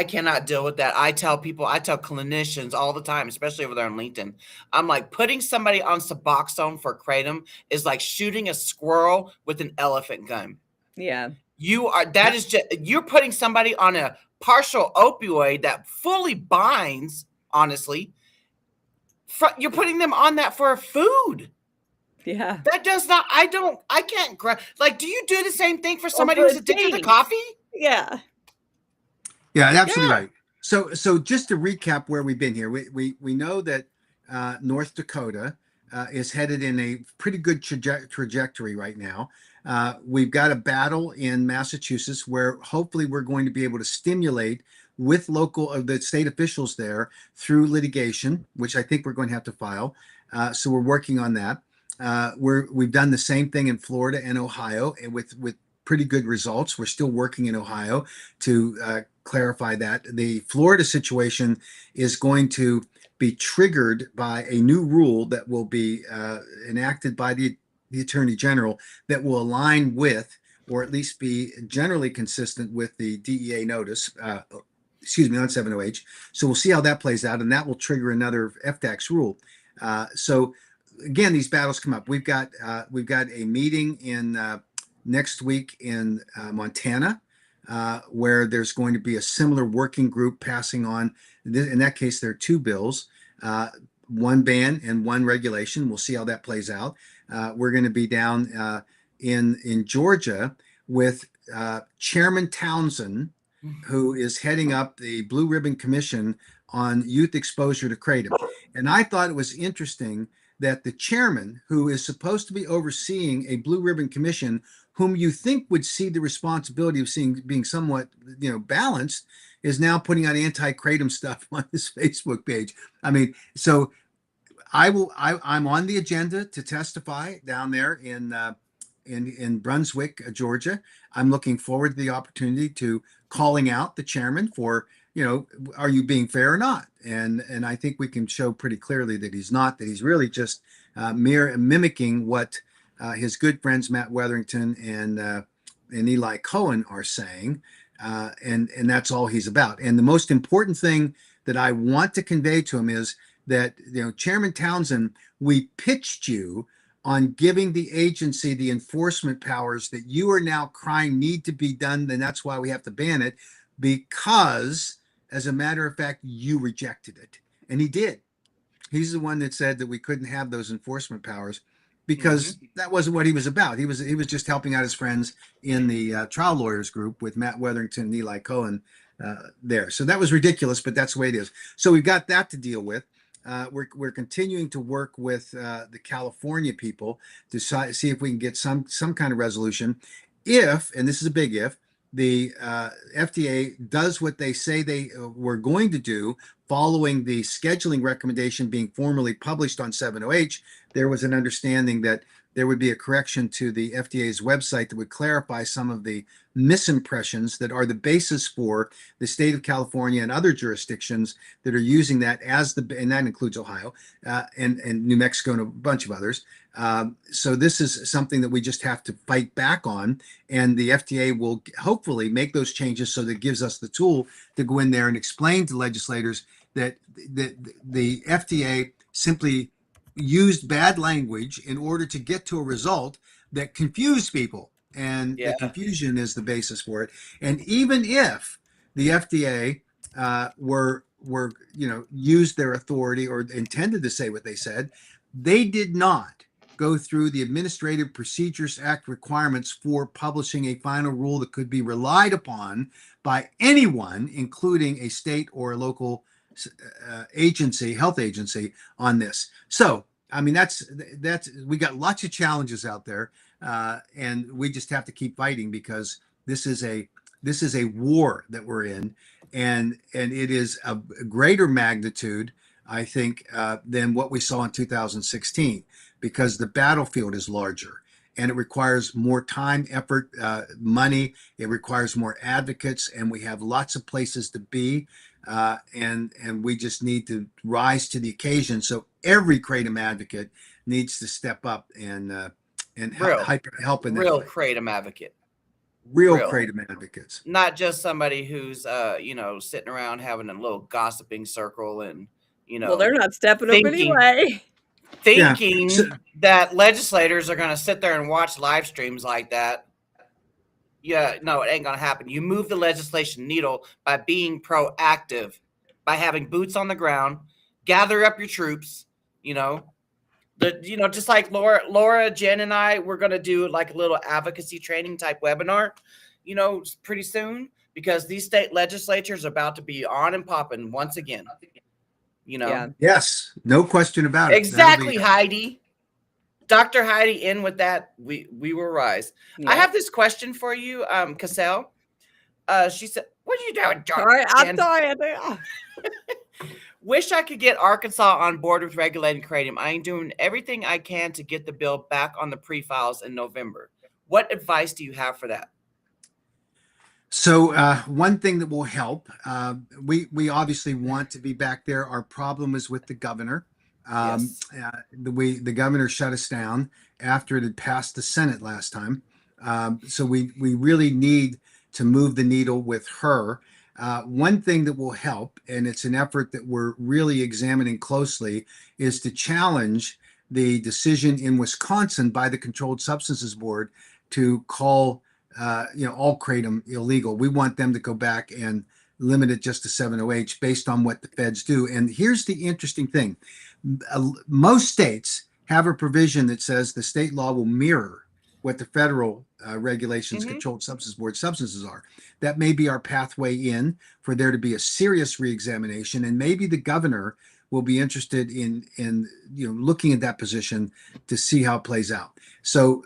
cannot deal with that. I tell clinicians all the time, especially over there on LinkedIn, I'm like, putting somebody on Suboxone for kratom is like shooting a squirrel with an elephant gun. Yeah. You're putting somebody on a partial opioid that fully binds, honestly. You're putting them on that for food. Yeah. That does not, I can't like, do you do the same thing for somebody who's addicted to coffee? Yeah. Yeah, absolutely right. So just to recap where we've been here, we know that North Dakota is headed in a pretty good trajectory right now. We've got a battle in Massachusetts where hopefully we're going to be able to stimulate with the state officials there through litigation, which I think we're going to have to file. So we're working on that. We've done the same thing in Florida and Ohio, and with pretty good results. We're still working in Ohio to clarify that. The Florida situation is going to be triggered by a new rule that will be enacted by the Attorney General that will align with, or at least be generally consistent with, the DEA notice, on 7-OH. So we'll see how that plays out, and that will trigger another FTAX rule. So again, these battles come up. We've got a meeting in next week in Montana, where there's going to be a similar working group passing on. In that case, there are two bills, one ban and one regulation. We'll see how that plays out. We're going to be down in Georgia with Chairman Townsend, who is heading up the Blue Ribbon Commission on youth exposure to kratom. And I thought it was interesting that the chairman, who is supposed to be overseeing a Blue Ribbon Commission, whom you think would see the responsibility of being somewhat, balanced, is now putting out anti-kratom stuff on his Facebook page. I mean, so I'm on the agenda to testify down there in Brunswick, Georgia. I'm looking forward to the opportunity to calling out the chairman for, are you being fair or not? And I think we can show pretty clearly that he's not, that he's really just mimicking what his good friends Matt Wetherington and Eli Cohen are saying, and that's all he's about. And the most important thing that I want to convey to him is that, Chairman Townsend, we pitched you on giving the agency the enforcement powers that you are now crying need to be done, and that's why we have to ban it, because, as a matter of fact, you rejected it. And he did. He's the one that said that we couldn't have those enforcement powers because that wasn't what he was about. He was just helping out his friends in the trial lawyers group with Matt Wetherington and Eli Cohen there. So that was ridiculous, but that's the way it is. So we've got that to deal with. We're continuing to work with the California people to see if we can get some kind of resolution. If, and this is a big if, the FDA does what they say they were going to do following the scheduling recommendation being formally published on 7-OH, there was an understanding that there would be a correction to the FDA's website that would clarify some of the misimpressions that are the basis for the state of California and other jurisdictions that are using that and that includes Ohio and New Mexico and a bunch of others. So this is something that we just have to fight back on, and the FDA will hopefully make those changes so that it gives us the tool to go in there and explain to legislators that the FDA simply used bad language in order to get to a result that confused people, and the confusion is the basis for it. And even if the FDA were used their authority or intended to say what they said, they did not go through the Administrative Procedures Act requirements for publishing a final rule that could be relied upon by anyone, including a state or a local health agency on this. So, I mean, that's we got lots of challenges out there, and we just have to keep fighting, because this is a war that we're in, and it is a greater magnitude, I think, than what we saw in 2016, because the battlefield is larger and it requires more time, effort, money. It requires more advocates, and we have lots of places to be. And we just need to rise to the occasion. So every Kratom advocate needs to step up and help in that real way. Kratom advocate. Real Kratom advocates. Not just somebody who's sitting around having a little gossiping circle and well, they're not stepping up anyway. Thinking that legislators are going to sit there and watch live streams like that. Yeah, no, it ain't going to happen. You move the legislation needle by being proactive, by having boots on the ground, gather up your troops, just like Laura, Jen, and I, we're going to do like a little advocacy training type webinar, pretty soon, because these state legislatures are about to be on and popping once again. Yes, no question about it. Exactly, Heidi. Dr. Heidi, in with that, we will rise. Yeah. I have this question for you, Cassell. She said, "What are you doing, John?" All right, I'm sorry. Wish I could get Arkansas on board with regulating kratom. I am doing everything I can to get the bill back on the pre-files in November. What advice do you have for that? So one thing that will help, we obviously want to be back there. Our problem is with the governor. The governor shut us down after it had passed the Senate last time. So we really need to move the needle with her. One thing that will help, and it's an effort that we're really examining closely, is to challenge the decision in Wisconsin by the Controlled Substances Board to call all kratom illegal. We want them to go back and limit it just to 7-OH based on what the feds do. And here's the interesting thing. Most states have a provision that says the state law will mirror what the federal regulations, Controlled Substances Board substances are. That may be our pathway in for there to be a serious reexamination, and maybe the governor will be interested in looking at that position to see how it plays out. So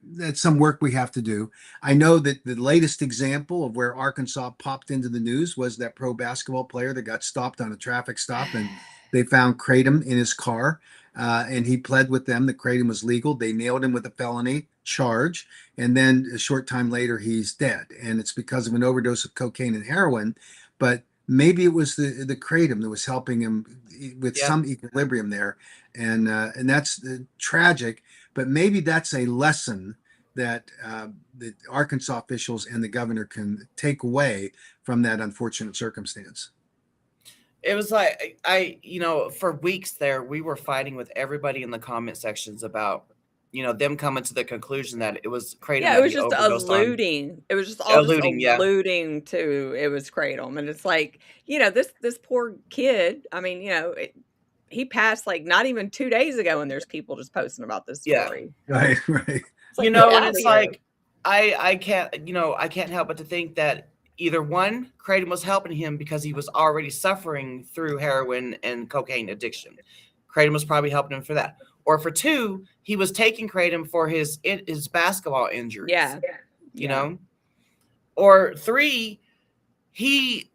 that's some work we have to do. I know that the latest example of where Arkansas popped into the news was that pro basketball player that got stopped on a traffic stop, and they found kratom in his car, and he pled with them that kratom was legal. They nailed him with a felony charge, and then a short time later, he's dead. And it's because of an overdose of cocaine and heroin, but maybe it was the kratom that was helping him with some equilibrium there. And that's tragic, but maybe that's a lesson that the Arkansas officials and the governor can take away from that unfortunate circumstance. It was like, for weeks there, we were fighting with everybody in the comment sections about, them coming to the conclusion that it was kratom. Yeah, it was just alluding. It was just all alluding to it was kratom. And it's like, this poor kid, I mean, he passed like not even 2 days ago, and there's people just posting about this story. Yeah. Right. Like, and it's like, I can't help but to think that either one, kratom was helping him because he was already suffering through heroin and cocaine addiction. Kratom was probably helping him for that. Or for two, he was taking kratom for his basketball injuries. Yeah. You know? Or three, I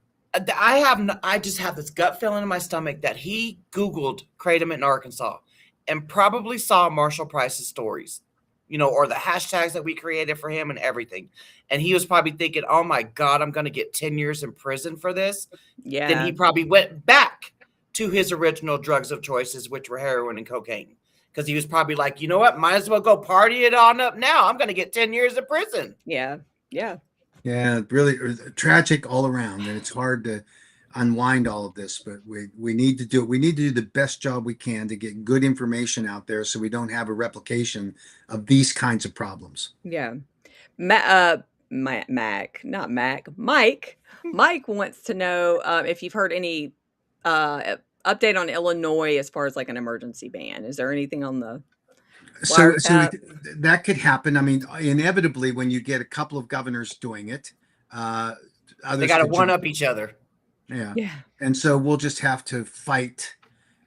just have this gut feeling in my stomach that he Googled kratom in Arkansas and probably saw Marshall Price's stories. or the hashtags that we created for him and everything. And he was probably thinking, oh my God, I'm going to get 10 years in prison for this. Yeah. Then he probably went back to his original drugs of choices, which were heroin and cocaine. Because he was probably like, you know what, might as well go party it on up now. I'm going to get 10 years in prison. Yeah. Yeah. Yeah, really tragic all around. And it's hard to unwind all of this, but we need to do it. We need to do the best job we can to get good information out there so we don't have a replication of these kinds of problems. Yeah. Mike wants to know if you've heard any update on Illinois as far as like an emergency ban. Is there anything on the So that could happen. I mean, inevitably, when you get a couple of governors doing it, they got to one up each other. Yeah. And so we'll just have to fight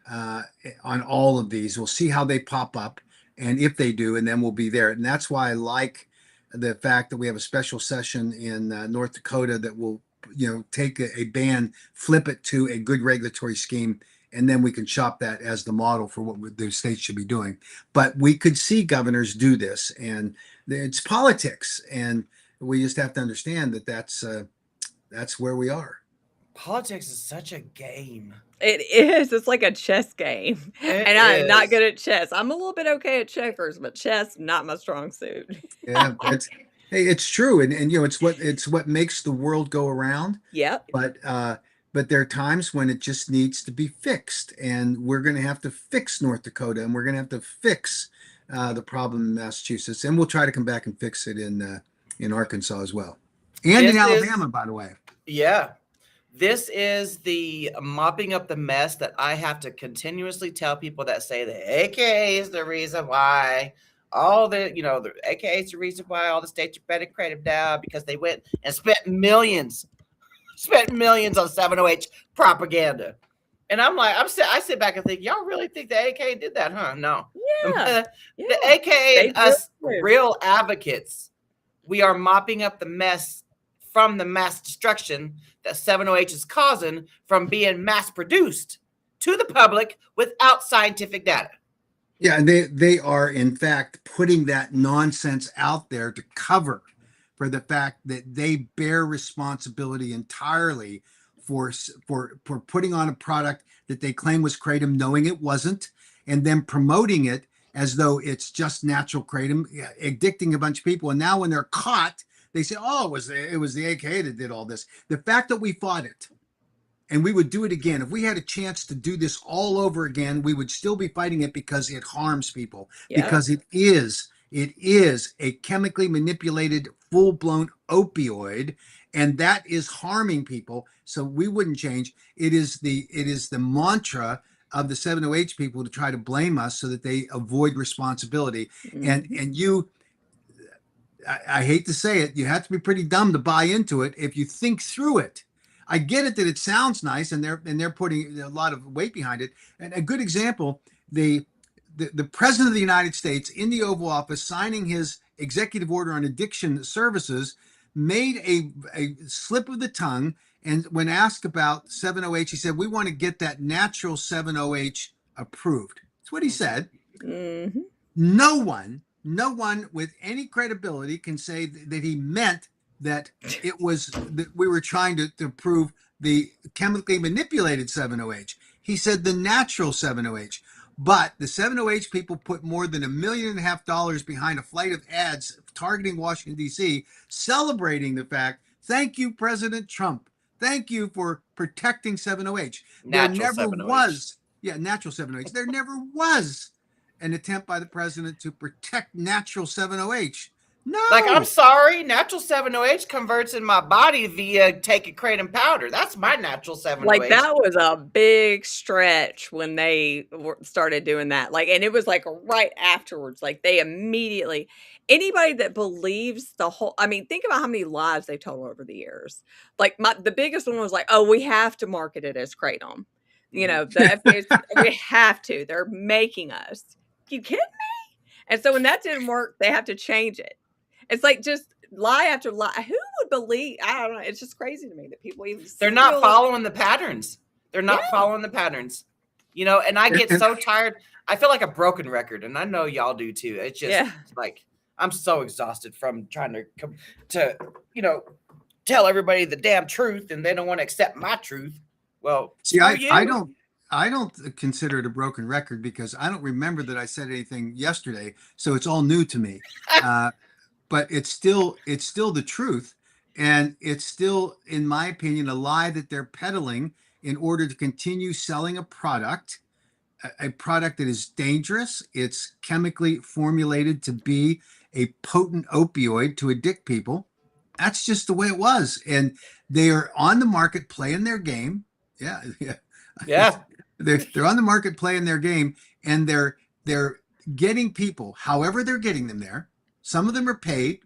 on all of these. We'll see how they pop up, and if they do, and then we'll be there. And that's why I like the fact that we have a special session in North Dakota that will, take a ban, flip it to a good regulatory scheme, and then we can shop that as the model for what the states should be doing. But we could see governors do this, and it's politics, and we just have to understand that that's where we are. Politics is such a game. It is. It's like a chess game. And I'm not good at chess. I'm a little bit okay at checkers, but chess, not my strong suit. Yeah, it's true. And it's what makes the world go around. Yeah. But there are times when it just needs to be fixed. And we're going to have to fix North Dakota, and we're going to have to fix the problem in Massachusetts. And we'll try to come back and fix it in Arkansas as well. And in Alabama, by the way. Yeah. This is the mopping up the mess that I have to continuously tell people that say the AKA is the reason why the AKA is the reason why all the states are better creative now, because they went and spent millions on 708 propaganda. And I'm like, I sit back and think, y'all really think the AKA did that, huh? No. Yeah. The AKA and us real advocates, we are mopping up the mess from the mass destruction that 708 is causing from being mass produced to the public without scientific data. Yeah, and they are in fact putting that nonsense out there to cover for the fact that they bear responsibility entirely for putting on a product that they claim was kratom, knowing it wasn't, and then promoting it as though it's just natural kratom, addicting a bunch of people. And now when they're caught, they say, oh, it was the AKA that did all this. The fact that we fought it, and we would do it again. If we had a chance to do this all over again, we would still be fighting it because it harms people. Yeah. Because it is a chemically manipulated, full-blown opioid, and that is harming people. So we wouldn't change. It is the mantra of the 708 people to try to blame us so that they avoid responsibility. Mm-hmm. And you, I hate to say it, you have to be pretty dumb to buy into it if you think through it. I get it that it sounds nice, and they're putting a lot of weight behind it. And a good example, the president of the United States in the Oval Office signing his executive order on addiction services made a slip of the tongue. And when asked about 708, he said, we want to get that natural 708 approved. That's what he said. Mm-hmm. No one with any credibility can say that he meant that it was that we were trying to prove the chemically manipulated 708. He said the natural 708. But the 708 people put more than $1.5 million behind a flight of ads targeting Washington, D.C., celebrating the fact, thank you, President Trump. Thank you for protecting 708. Natural 708. Natural 708. There never was an attempt by the president to protect natural 708. No. Like, I'm sorry, natural 708 converts in my body via taking kratom powder. That's my natural 708. Like, that was a big stretch when they started doing that. Like, and it was like right afterwards. Like, they immediately, anybody that believes the whole, I mean, think about how many lies they've told over the years. Like, the biggest one was like, oh, we have to market it as kratom. You know, we have to. They're making us. You kidding me? And so when that didn't work, they have to change it. It's like just lie after lie. Who would believe? I don't know. It's just crazy to me that people even. They're not following the patterns. They're not following the patterns. And I get so tired. I feel like a broken record, and I know y'all do too. It's just like I'm so exhausted from trying to tell everybody the damn truth, and they don't want to accept my truth. Well, See, screw you. I don't consider it a broken record because I don't remember that I said anything yesterday, so it's all new to me. But it's still the truth, and it's still, in my opinion, a lie that they're peddling in order to continue selling a product that is dangerous. It's chemically formulated to be a potent opioid to addict people. That's just the way it was. And they are on the market playing their game. Yeah. Yeah. They're on the market playing their game, and they're getting people however they're getting them there. Some of them are paid,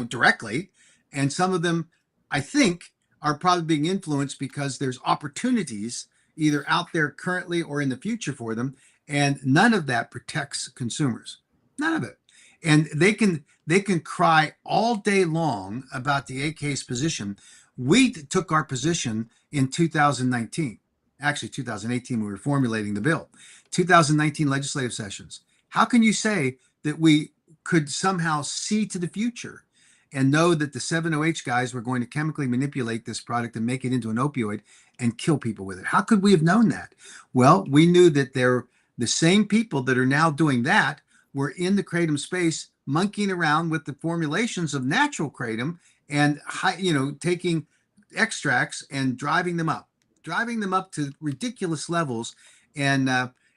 directly, and some of them, I think, are probably being influenced because there's opportunities either out there currently or in the future for them, and none of that protects consumers. None of it. And they can cry all day long about the AK's position. We took our position in 2019. Actually, 2018, we were formulating the bill. 2019 legislative sessions. How can you say that we could somehow see to the future and know that the 7-OH guys were going to chemically manipulate this product and make it into an opioid and kill people with it? How could we have known that? Well, we knew that they're the same people that are now doing that were in the kratom space, monkeying around with the formulations of natural kratom and taking extracts and driving them up to ridiculous levels. And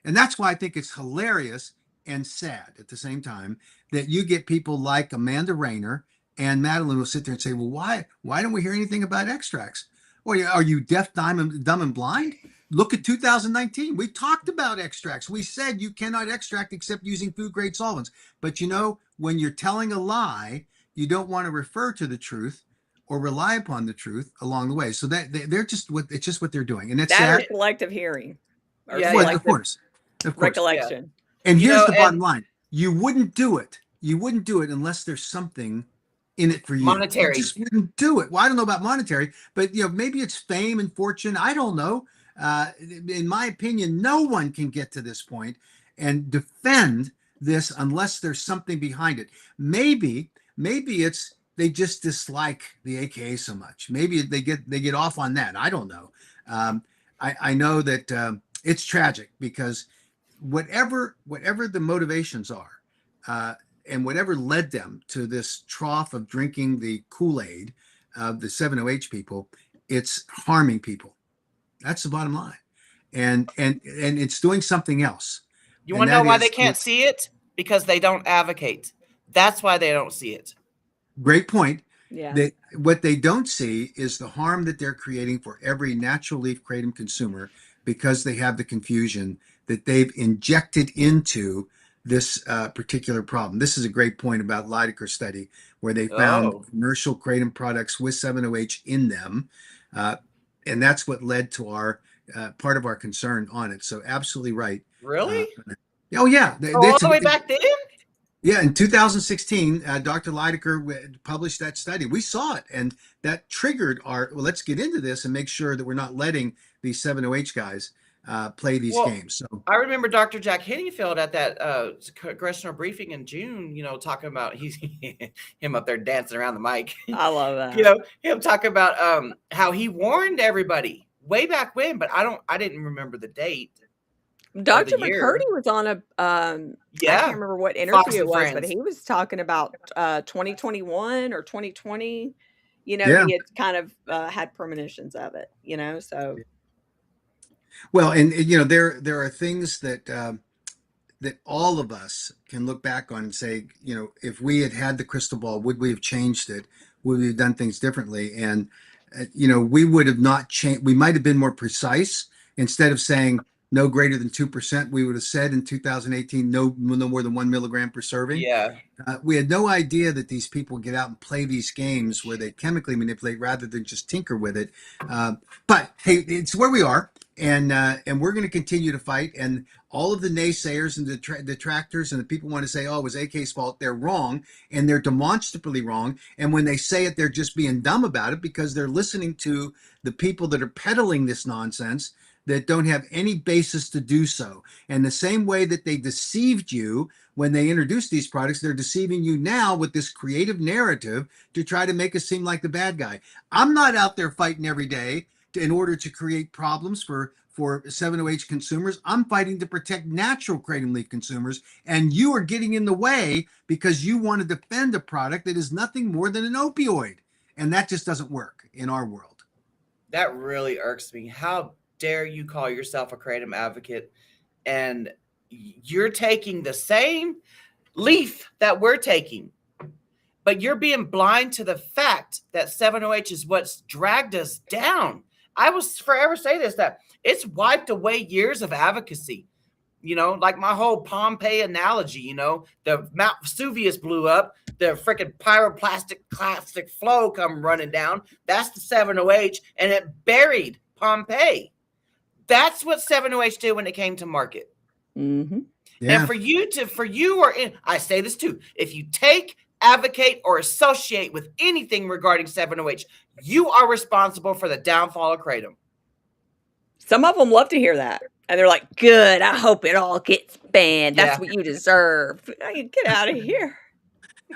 that's why I think it's hilarious and sad at the same time that you get people like Amanda Rayner, and Madeline will sit there and say, well, why don't we hear anything about extracts? Or are you deaf, dumb, and blind? Look at 2019. We talked about extracts. We said you cannot extract except using food grade solvents. But when you're telling a lie, you don't want to refer to the truth or rely upon the truth along the way. So that it's just what they're doing. And it's that or selective hearing. Or of course. Recollection. Yeah. And here's the bottom line. You wouldn't do it unless there's something in it for you. Monetary. You just wouldn't do it. Well, I don't know about monetary, but maybe it's fame and fortune. I don't know. In my opinion, no one can get to this point and defend this unless there's something behind it. Maybe it's they just dislike the AKA so much. Maybe they get off on that. I don't know. I know that it's tragic because whatever the motivations are, and whatever led them to this trough of drinking the Kool-Aid of the 7-OH people, it's harming people. That's the bottom line. And it's doing something else. You want to know why they can't see it? Because they don't advocate. That's why they don't see it. Great point. Yeah. What they don't see is the harm that they're creating for every natural leaf kratom consumer because they have the confusion that they've injected into this particular problem. This is a great point about Lydecker study where they found commercial kratom products with 7-OH in them. And that's what led to our part of our concern on it. So absolutely right. Really? Oh yeah. All the way back then? Yeah, in 2016, Dr. Lydecker published that study. We saw it, and that triggered let's get into this and make sure that we're not letting these 7-OH guys play these games. So I remember Dr. Jack Henningfield at that congressional briefing in June, talking about him up there dancing around the mic. I love that. Him talking about how he warned everybody way back when, but I didn't remember the date. Dr. McCurdy was on I can't remember what interview it was, but he was talking about 2021 or 2020. He had kind of had premonitions of it, so. Well, and there are things that all of us can look back on and say, if we had the crystal ball, would we have changed it? Would we have done things differently? And we would have not changed. We might have been more precise. Instead of saying no greater than 2%, we would have said in 2018 no more than 1 milligram per serving. Yeah, we had no idea that these people get out and play these games where they chemically manipulate rather than just tinker with it. But hey, it's where we are. And we're going to continue to fight. And all of the naysayers and the detractors and the people want to say, oh, it was AK's fault. They're wrong. And they're demonstrably wrong. And when they say it, they're just being dumb about it because they're listening to the people that are peddling this nonsense that don't have any basis to do so. And the same way that they deceived you when they introduced these products, they're deceiving you now with this creative narrative to try to make us seem like the bad guy. I'm not out there fighting every day in order to create problems for 7-OH consumers. I'm fighting to protect natural kratom leaf consumers, and you are getting in the way because you want to defend a product that is nothing more than an opioid, and that just doesn't work in our world. That really irks me. How dare you call yourself a kratom advocate, and you're taking the same leaf that we're taking, but you're being blind to the fact that 7-OH is what's dragged us down. I will forever say this, that it's wiped away years of advocacy. You know, like my whole Pompeii analogy, you know, the Mount Vesuvius blew up, the freaking pyroclastic classic flow come running down. That's the 7-OH, and it buried Pompeii. That's what 7-OH did when it came to market. Mm-hmm. Yeah. And I say this too, if you take, advocate, or associate with anything regarding 7-OH, you are responsible for the downfall of kratom. Some of them love to hear that. And they're like, good, I hope it all gets banned. That's what you deserve. Get out of here.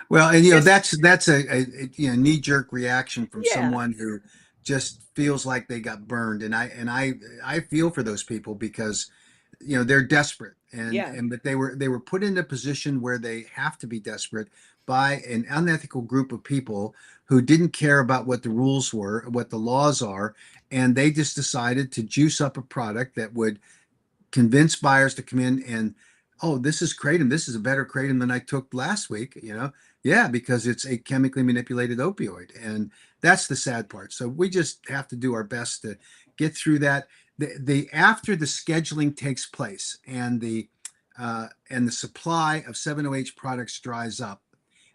Well, and that's a knee-jerk reaction from someone who just feels like they got burned. And I feel for those people because they're desperate. But they were put in a position where they have to be desperate by an unethical group of people who didn't care about what the rules were, what the laws are, and they just decided to juice up a product that would convince buyers to come in and, oh, this is kratom. This is a better kratom than I took last week. Because it's a chemically manipulated opioid, and that's the sad part. So we just have to do our best to get through that. The after the scheduling takes place and the supply of 7-OH products dries up,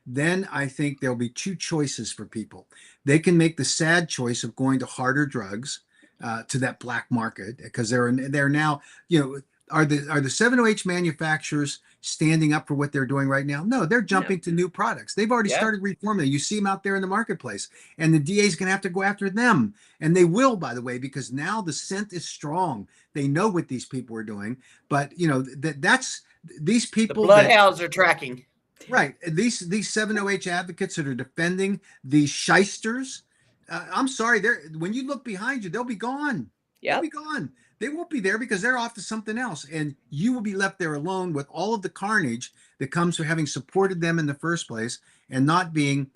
then I think there'll be two choices for people. They can make the sad choice of going to harder drugs, to that black market, because they're now, are the 7-OH manufacturers standing up for what they're doing right now? No, they're jumping to new products. They've already started reforming. You see them out there in the marketplace, and the DA is going to have to go after them, and they will, by the way, because now the scent is strong. They know what these people are doing, but that's these people. The bloodhounds are tracking. Right. These 7-OH advocates that are defending these shysters. I'm sorry. When you look behind you, they'll be gone. Yeah, they'll be gone. They won't be there because they're off to something else, and you will be left there alone with all of the carnage that comes from having supported them in the first place and not being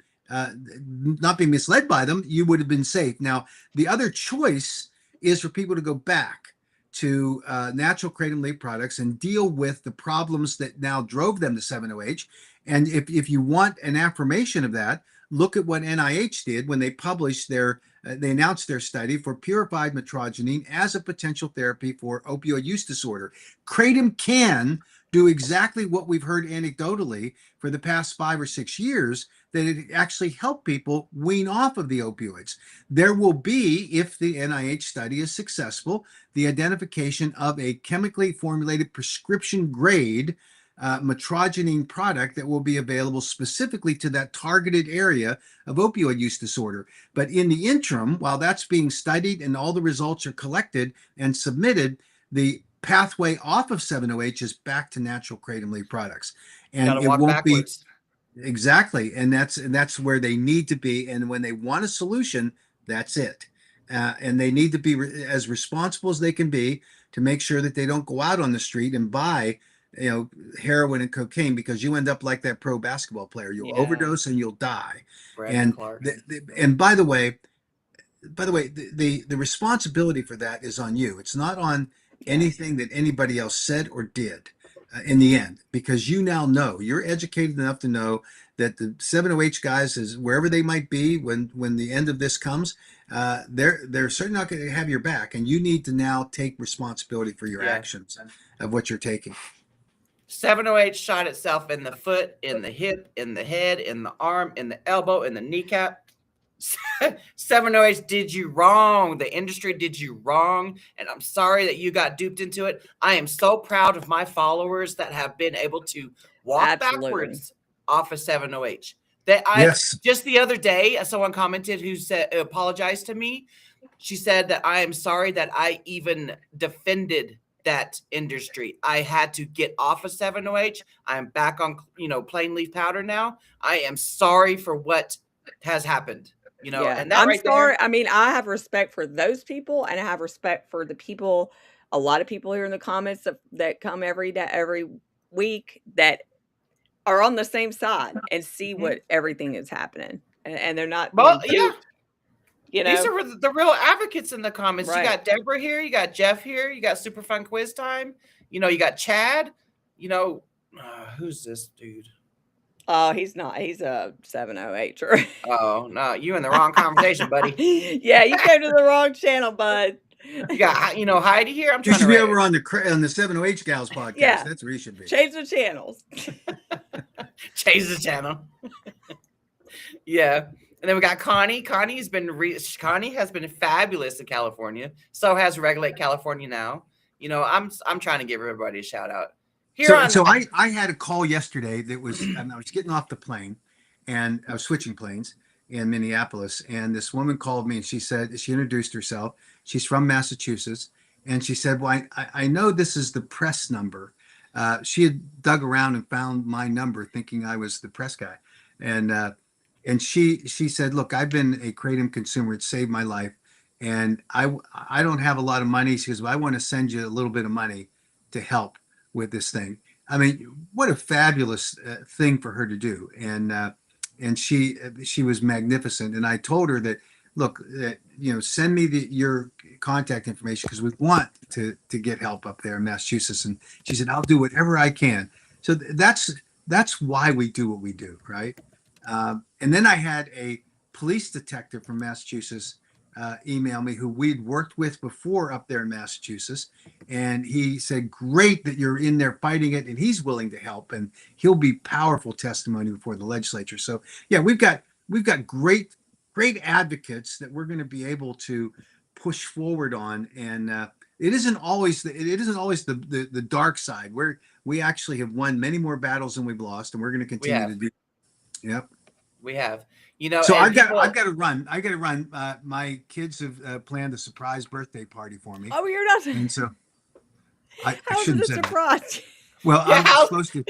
misled by them. You would have been safe. Now, the other choice is for people to go back to natural kratom leaf products and deal with the problems that now drove them to 7-OH. And if you want an affirmation of that, look at what NIH did when they published they announced their study for purified metrogynine as a potential therapy for opioid use disorder. Kratom can do exactly what we've heard anecdotally for the past 5 or 6 years, that it actually helped people wean off of the opioids. There will be, if the NIH study is successful, the identification of a chemically formulated prescription grade metrogynine product that will be available specifically to that targeted area of opioid use disorder. But in the interim, while that's being studied and all the results are collected and submitted, the pathway off of 7-OH is back to natural kratom leaf products, and it won't backwards. Exactly, and that's where they need to be. And when they want a solution, that's it. And they need to be as responsible as they can be to make sure that they don't go out on the street and buy heroin and cocaine, because you end up like that pro basketball player. You'll overdose and you'll die. And by the way, the responsibility for that is on you. It's not on anything that anybody else said or did in the end, because you now know, you're educated enough to know that the 7-OH guys, is wherever they might be when the end of this comes, they're certainly not going to have your back, and you need to now take responsibility for your actions of what you're taking. 7-OH shot itself in the foot, in the hip, in the head, in the arm, in the elbow, in the kneecap. 7-OH did you wrong. The industry did you wrong, and I'm sorry that you got duped into it. I am so proud of my followers that have been able to walk backwards off of 7-OH. Just the other day, someone commented who said, apologized to me. She said that I am sorry that I even defended that industry. I had to get off of 7-OH. I'm back on, plain leaf powder now. I am sorry for what has happened. Yeah, and that I'm right sorry. there. I mean, I have respect for those people, and I have respect for the people. A lot of people here in the comments that come every day, every week, that are on the same side and see what everything is happening, and they're not Well, being yeah. duped. These are the real advocates in the comments. Right. You got Deborah here, you got Jeff here, you got Super Fun Quiz Time, you got Chad, who's this dude? Oh, he's not. He's a 708. Oh, no, you in the wrong conversation, buddy. Yeah, you came to the wrong channel, bud. You got, Heidi here. I'm You trying should to be rate over on the 7OH Gals podcast. Yeah. That's where you should be. Change the channels. Change the channel. Yeah. And then we got Connie. Connie has been fabulous in California. So has Regulate California now. I'm trying to give everybody a shout out. So I had a call yesterday that was I was getting off the plane, and I was switching planes in Minneapolis, and this woman called me, and she introduced herself. She's from Massachusetts, and she said, "Well, I know this is the press number." She had dug around and found my number, thinking I was the press guy, and she said, "Look, I've been a Kratom consumer. It saved my life, and I don't have a lot of money." She goes, "Well, I want to send you a little bit of money to help with this thing." I mean, what a fabulous thing for her to do, and she was magnificent. And I told her that, look, send me your contact information, because we want to get help up there in Massachusetts. And she said, "I'll do whatever I can." So that's why we do what we do, right? And then I had a police detective from Massachusetts email me, who we'd worked with before up there in Massachusetts, and he said, "Great that you're in there fighting it," and he's willing to help, and he'll be powerful testimony before the legislature. So yeah, we've got great advocates that we're going to be able to push forward on, and it isn't always the dark side. We actually have won many more battles than we've lost, and we're going to continue to do. Yep. We have, So I've got to run. My kids have planned a surprise birthday party for me. Oh, you're not. And so I How's shouldn't it a say surprise? Well, I'm supposed to.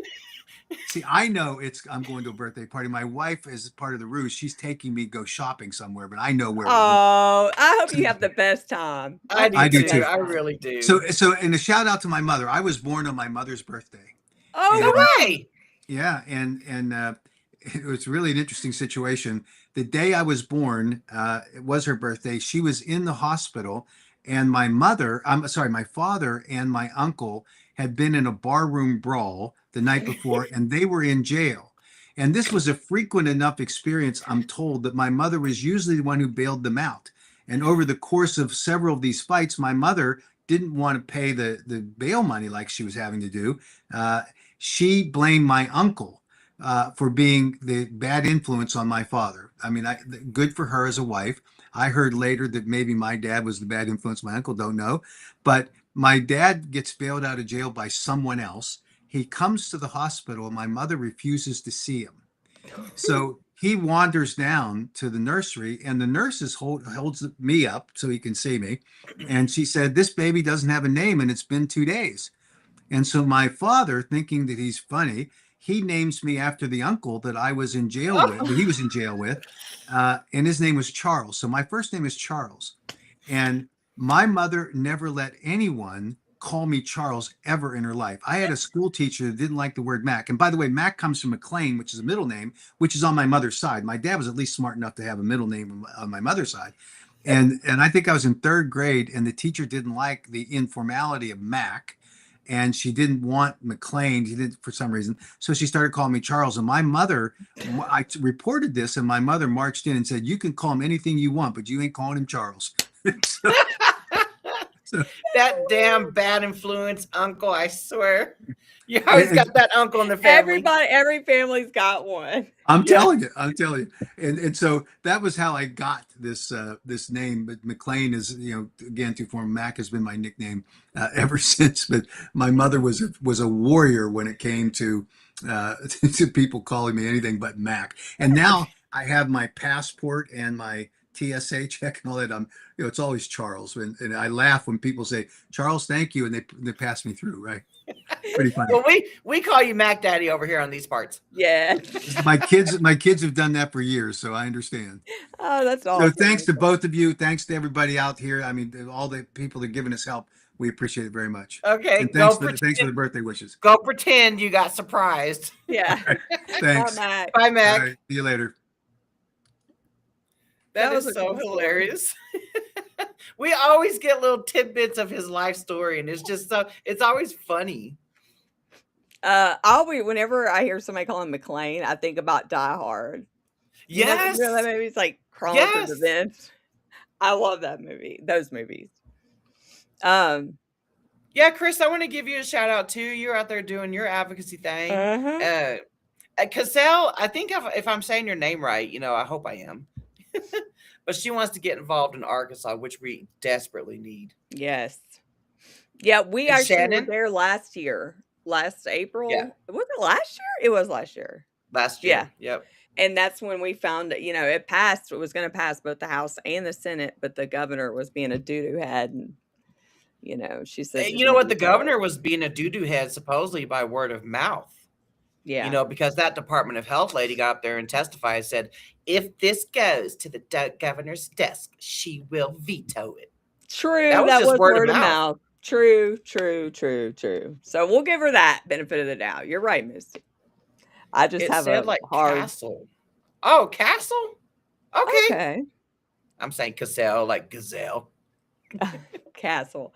See, I know I'm going to a birthday party. My wife, as part of the ruse, she's taking me go shopping somewhere, but I know where. Oh, I hope you have the best time. I do too. I really do. So, and a shout out to my mother. I was born on my mother's birthday. Oh, no way! Yeah, and it was really an interesting situation. The day I was born, it was her birthday. She was in the hospital, and my father and my uncle had been in a barroom brawl the night before, and they were in jail. And this was a frequent enough experience, I'm told, that my mother was usually the one who bailed them out. And over the course of several of these fights, my mother didn't want to pay the bail money like she was having to do. She blamed my uncle for being the bad influence on my father. I mean, good for her as a wife. I heard later that maybe my dad was the bad influence. My uncle, don't know. But my dad gets bailed out of jail by someone else. He comes to the hospital, and my mother refuses to see him. So he wanders down to the nursery, and the nurses holds me up so he can see me. And she said, "This baby doesn't have a name, and it's been 2 days." And so my father, thinking that he's funny, he names me after the uncle that I was in jail with, that he was in jail with, and his name was Charles. So my first name is Charles. And my mother never let anyone call me Charles ever in her life. I had a school teacher that didn't like the word Mac. And by the way, Mac comes from McLean, which is a middle name, which is on my mother's side. My dad was at least smart enough to have a middle name on my mother's side. And I think I was in third grade, and the teacher didn't like the informality of Mac. And she didn't want McLean. She didn't, for some reason. So she started calling me Charles. And my mother, I reported this, and my mother marched in and said, "You can call him anything you want, but you ain't calling him Charles." That damn bad influence uncle, I swear. You always got that uncle in the family. Every family's got one. I'm telling you. And so that was how I got this name. But McLean is, again, to form Mac has been my nickname ever since. But my mother was a warrior when it came to people calling me anything but Mac. And now I have my passport and my TSA check and all that. It's always Charles. And I laugh when people say, Charles, thank you. And they pass me through, right? Pretty funny. Well, we call you Mac Daddy over here on these parts. Yeah. My kids have done that for years, so I understand. Oh, that's awesome. So thanks to both of you. Thanks to everybody out here. I mean, all the people that are giving us help. We appreciate it very much. Okay. And thanks for the birthday wishes. Go pretend you got surprised. Yeah. Thanks. Bye, Mac. Bye, Mac. All right, see you later. That was is a so cool story. hilarious. We always get little tidbits of his life story, and it's always funny. Whenever I hear somebody call him McClane, I think about Die Hard. Yes. You know that movie's like crawling Yes. through the vents. I love that movie. Those movies. Yeah, Chris, I want to give you a shout out too. You're out there doing your advocacy thing. Cassell, I think if I'm saying your name right, I hope I am. But she wants to get involved in Arkansas, which we desperately need. Yes. Yeah, we And actually Shannon? were there last year. Last April. Yeah. Was it last year? It was last year. Last year. Yeah. Yep. And that's when we found that, it passed. It was going to pass both the House and the Senate, but the governor was being a doo-doo head. And, she said. You know what? The governor was being a doo-doo head supposedly by word of mouth. Yeah. Because that Department of Health lady got up there and testified and said, if this goes to the governor's desk, she will veto it. True. That was That just was word of word of mouth. mouth. True. So we'll give her that benefit of the doubt. You're right, Misty. I just It have said a like hard. Castle. Oh, Castle? Okay. Okay. I'm saying Cassell, like gazelle. Castle.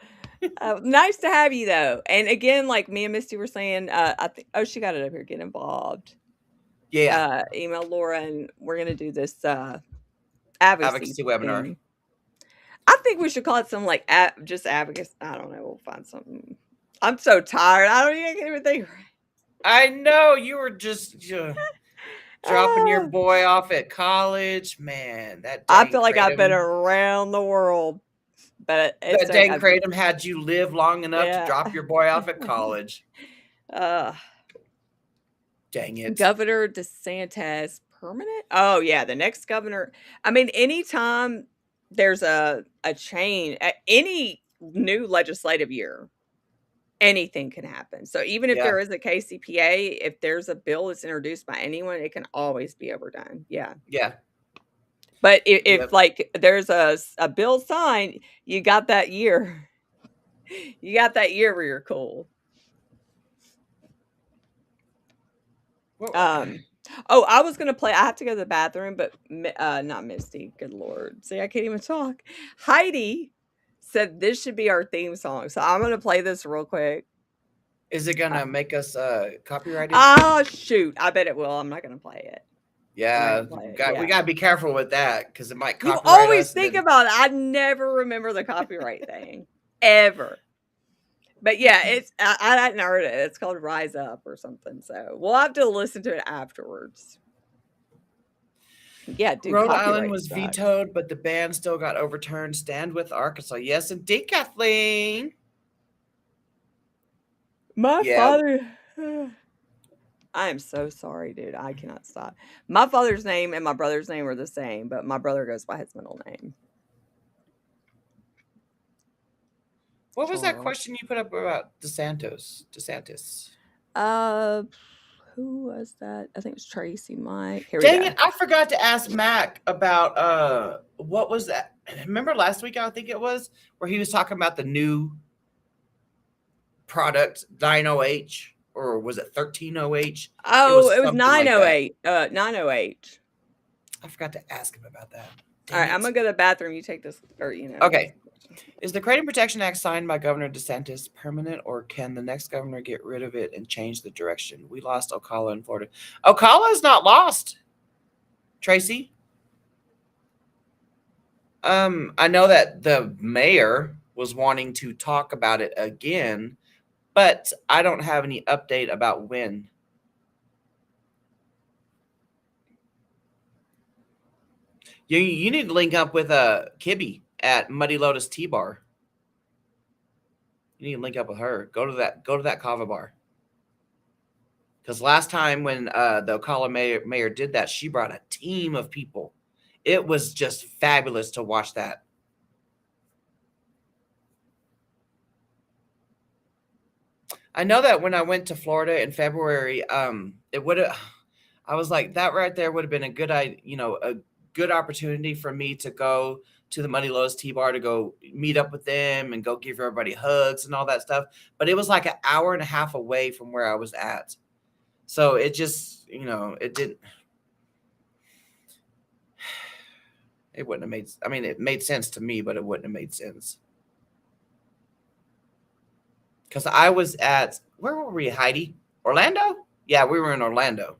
Nice to have you though. And again, like me and Misty were saying, I think she got it up here. Get involved. Yeah. Email Laura, and we're gonna do this Advocacy webinar. thing. I think we should call it some like just advocacy. I don't know. We'll find something. I'm so tired. I can't even think. I know you were just dropping your boy off at college, man. I feel like I've been around the world, but that dang kratom had you live long enough to drop your boy off at college. Dang it, Governor DeSantis permanent. Oh yeah, the next governor. I mean, anytime there's a change at any new legislative year, anything can happen. So even if there is a KCPA, if there's a bill that's introduced by anyone, it can always be overdone. Yeah. But if like there's a bill signed, you got that year. You got that year where you're cool. I was gonna play. I have to go to the bathroom, but not Misty. Good Lord, see, I can't even talk. Heidi said this should be our theme song, so I'm gonna play this real quick. Is it gonna make us copyrighted? Oh shoot! I bet it will. I'm not gonna play it. Yeah, we gotta be careful with that because it might copyright You always us think about it. I never remember the copyright thing ever. But yeah, I hadn't heard it. It's called Rise Up or something. So we'll have to listen to it afterwards. Yeah, dude, Rhode Island was vetoed, but the ban still got overturned. Stand with Arkansas. Yes, indeed, Kathleen. My father. I am so sorry, dude. I cannot stop. My father's name and my brother's name are the same, but my brother goes by his middle name. What was that question you put up about DeSantis? Who was that? I think it was Tracy Mike. Dang it, I forgot to ask Mac about what was that? Remember last week, I think it was, where he was talking about the new product, 90H, or was it 13OH? Oh, it was 908. 908. I forgot to ask him about that. All right, I'm gonna go to the bathroom. You take this, or Okay. Is the Kratom Protection Act signed by Governor DeSantis permanent, or can the next governor get rid of it and change the direction? We lost Ocala in Florida. Ocala is not lost, Tracy. I know that the mayor was wanting to talk about it again, but I don't have any update about when. You need to link up with Kibby at Muddy Lotus Tea Bar. You need to link up with her. Go to that kava bar. Because last time when the Ocala mayor did that, she brought a team of people. it was just fabulous to watch that. I know that when I went to Florida in February, it would have. I was like, that right there would have been a good opportunity for me to go to the Muddy Lotus T-Bar to go meet up with them and go give everybody hugs and all that stuff. But it was like an hour and a half away from where I was at. So it just, it didn't. It wouldn't have made. I mean, it made sense to me, but it wouldn't have made sense. Because I was at, where were we, Heidi? Orlando? Yeah, we were in Orlando.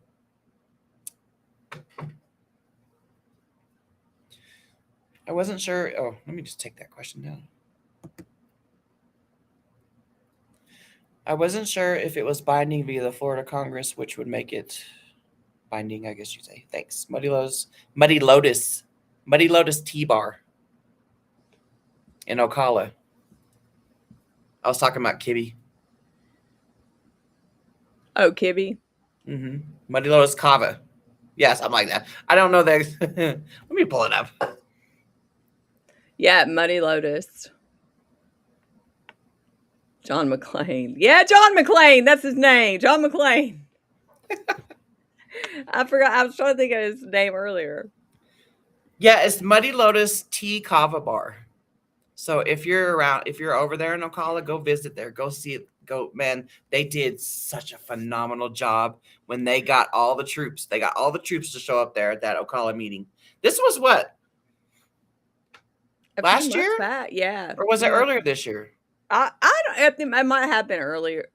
I wasn't sure. Oh, let me just take that question down. I wasn't sure if it was binding via the Florida Congress, which would make it binding, I guess you'd say. Thanks. Muddy Lotus T-Bar in Ocala. I was talking about Kibby. Oh, Kibby? Mm-hmm. Muddy Lotus Cava. Yeah, something like that. I don't know that. Let me pull it up. Yeah, Muddy Lotus. John McClane. Yeah, John McClane. That's his name. John McClane. I forgot. I was trying to think of his name earlier. Yeah, it's Muddy Lotus Tea Kava Bar. So if you're over there in Ocala, go visit there. Go see it. Man, they did such a phenomenal job when they got all the troops. They got all the troops to show up there at that Ocala meeting. This was what? Last year? Back, yeah. Or was it earlier this year? I don't. It might have been earlier.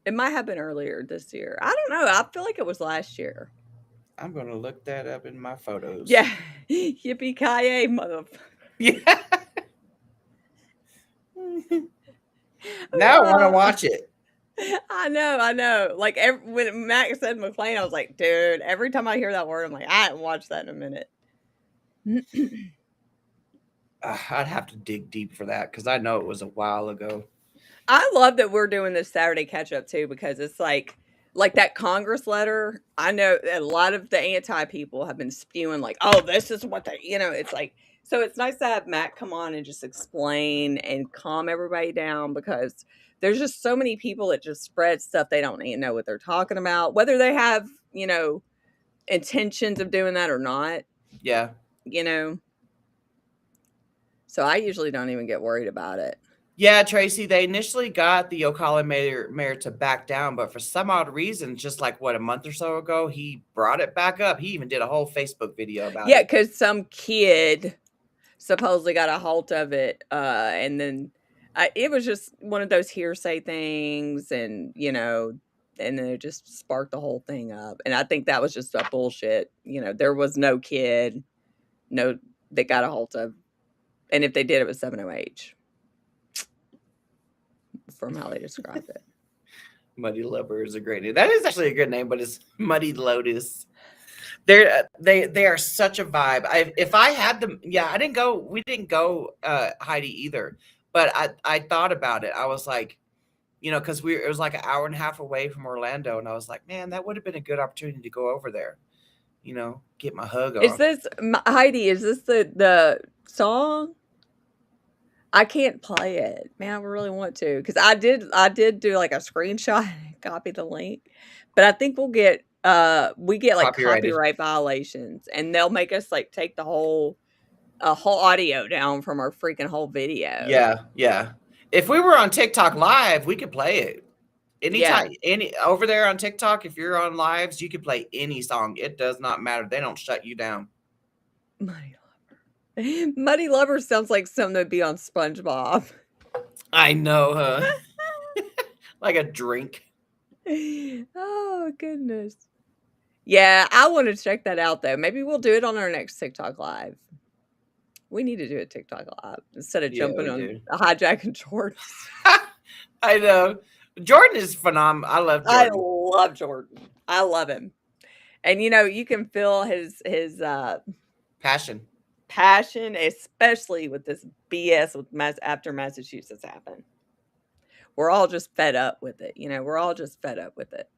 It might have been earlier this year. I don't know. I feel like it was last year. I'm gonna look that up in my photos. Yeah, yippee-ki-yay, motherfucker. Yeah. Now I want to watch it. I know. Like when Mac said McClane, I was like, dude. Every time I hear that word, I'm like, I haven't watched that in a minute. I'd have to dig deep for that because I know it was a while ago. I love that we're doing this Saturday catch up too, because it's like that Congress letter. I know a lot of the anti people have been spewing like, oh, this is what they, it's like, so it's nice to have Matt come on and just explain and calm everybody down, because there's just so many people that just spread stuff. They don't even know what they're talking about, whether they have, intentions of doing that or not. Yeah. So I usually don't even get worried about it. Yeah, Tracy, they initially got the Ocala mayor to back down, but for some odd reason, just like a month or so ago, he brought it back up. He even did a whole Facebook video about it. Yeah, because some kid supposedly got a hold of it, and then it was just one of those hearsay things, and and then it just sparked the whole thing up. And I think that was just a bullshit. There was no kid, that got a hold of, and if they did, it was 7OH. From how they describe it. Muddy Lover is a great name. That is actually a good name, but it's Muddy Lotus. They are such a vibe. If I had them, I didn't go. We didn't go, Heidi, either. But I thought about it. I was like, because it was like an hour and a half away from Orlando, and I was like, man, that would have been a good opportunity to go over there. Get my hug on. Is this Heidi? Is this the song? I can't play it, man. I really want to, because I did do like a screenshot and copy the link, but I think we get like copyright violations, and they'll make us like take the whole audio down from our freaking whole video. Yeah. If we were on TikTok live, we could play it anytime. Over there on TikTok, if you're on lives, you can play any song. It does not matter. They don't shut you down. Muddy Lover sounds like something that'd be on SpongeBob. I know, huh? Like a drink. Oh, goodness. Yeah, I want to check that out, though. Maybe we'll do it on our next TikTok Live. We need to do a TikTok Live instead of jumping on hijacking Jordan. I know. Jordan is phenomenal. I love Jordan. I love Jordan. I love him. And, you can feel his passion, especially with this BS after Massachusetts happened. We're all just fed up with it. We're all just fed up with it.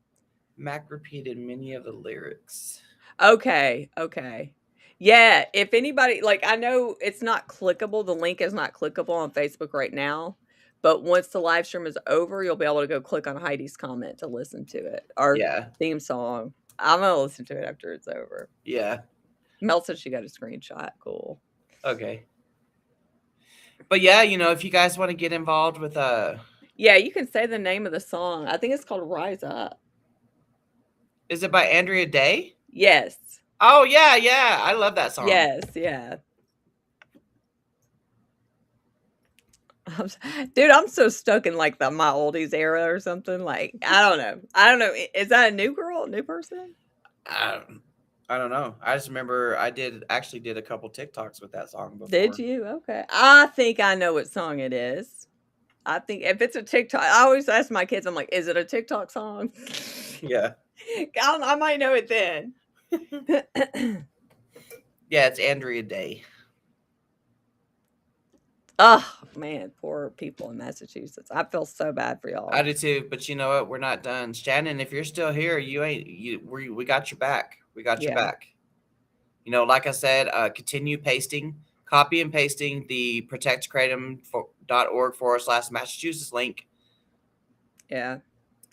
Mac repeated many of the lyrics. Okay. Yeah, if anybody like, I know it's not clickable, the link is not clickable on Facebook right now, but once the live stream is over, you'll be able to go click on Heidi's comment to listen to it, our Yeah. theme song. I'm gonna listen to it after it's over. Yeah. Mel said she got a screenshot. Cool. Okay. But yeah, if you guys want to get involved with Yeah, you can say the name of the song. I think it's called Rise Up. is it by Andrea Day? Yes. Oh yeah, yeah. I love that song. Yes, yeah. Dude, I'm so stuck in like my oldies era or something. Like, I don't know. Is that a new girl, new person? I don't know. I just remember I actually did a couple TikToks with that song before. Did you? Okay. I think I know what song it is. I think if it's a TikTok, I always ask my kids, I'm like, is it a TikTok song? Yeah. I might know it then. Yeah, it's Andrea Day. Oh man, poor people in Massachusetts. I feel so bad for y'all. I do too, but you know what? We're not done. Shannon, if you're still here, we got your back. We got your back. Like I said, continue pasting, copy and pasting the protectkratom.org/Massachusetts link. Yeah.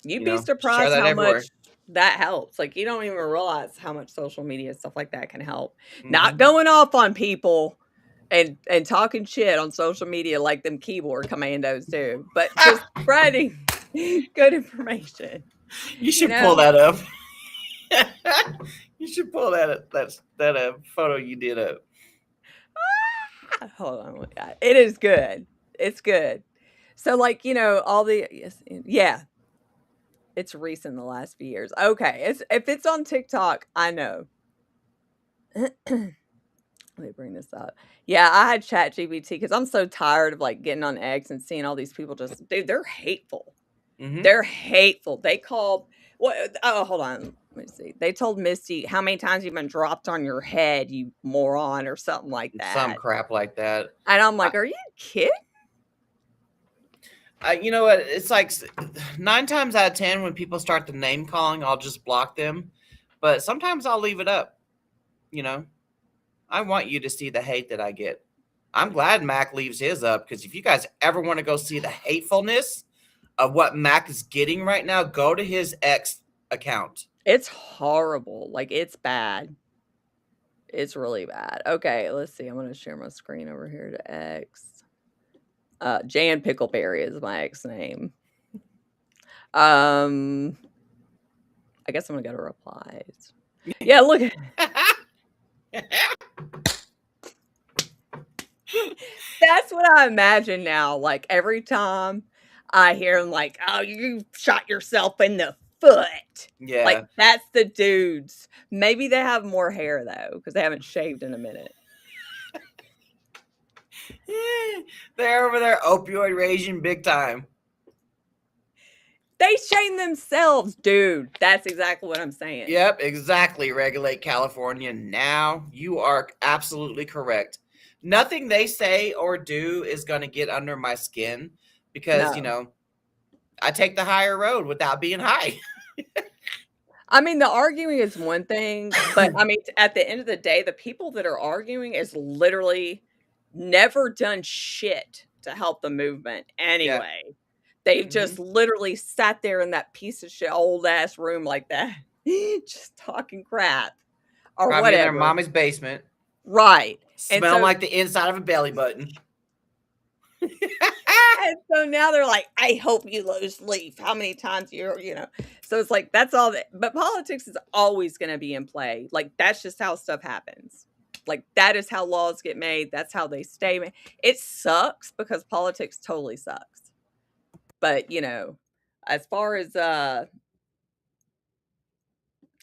You'd be surprised how much that helps. Like, you don't even realize how much social media stuff like that can help. Mm-hmm. Not going off on people and talking shit on social media like them keyboard commandos do, but just spreading good information. You should pull that up. You should pull that photo you did up. Hold on. It is good. It's good. So, like, all the yeah. It's recent, the last few years. Okay, if it's on TikTok, I know. Let me bring this up. Yeah, I had ChatGPT because I'm so tired of like getting on X and seeing all these people just, dude, they're hateful. Mm-hmm. They're hateful. They called hold on. Let me see. They told Misty, how many times you've been dropped on your head, you moron, or something like that. Some crap like that. And I'm like, are you kidding? You know what? It's like 9 times out of 10 when people start the name calling, I'll just block them. But sometimes I'll leave it up. I want you to see the hate that I get. I'm glad Mac leaves his up because if you guys ever want to go see the hatefulness of what Mac is getting right now, go to his X account. It's horrible. Like, it's bad. It's really bad. Okay, let's see. I'm going to share my screen over here to X. Jan Pickleberry is my ex name. I guess I'm gonna go to replies. Yeah, look. That's what I imagine now. Like, every time I hear him, like, oh, you shot yourself in the foot. Yeah. Like, that's the dudes. Maybe they have more hair, though, because they haven't shaved in a minute. They're over there opioid raging big time. They shame themselves, dude. That's exactly what I'm saying. Yep, exactly. Regulate California now. You are absolutely correct. Nothing they say or do is going to get under my skin because, I take the higher road without being high. I mean, the arguing is one thing, but I mean, at the end of the day, the people that are arguing is literally never done shit to help the movement anyway. Yeah. They've just literally sat there in that piece of shit old ass room like that, just talking crap or probably whatever. In their mommy's basement. Right. Smell like the inside of a belly button. And so now they're like, I hope you lose sleep. How many times so it's like, that's all but politics is always going to be in play. Like, that's just how stuff happens. Like, that is how laws get made. That's how they stay made. It sucks because politics totally sucks. But, as far as, the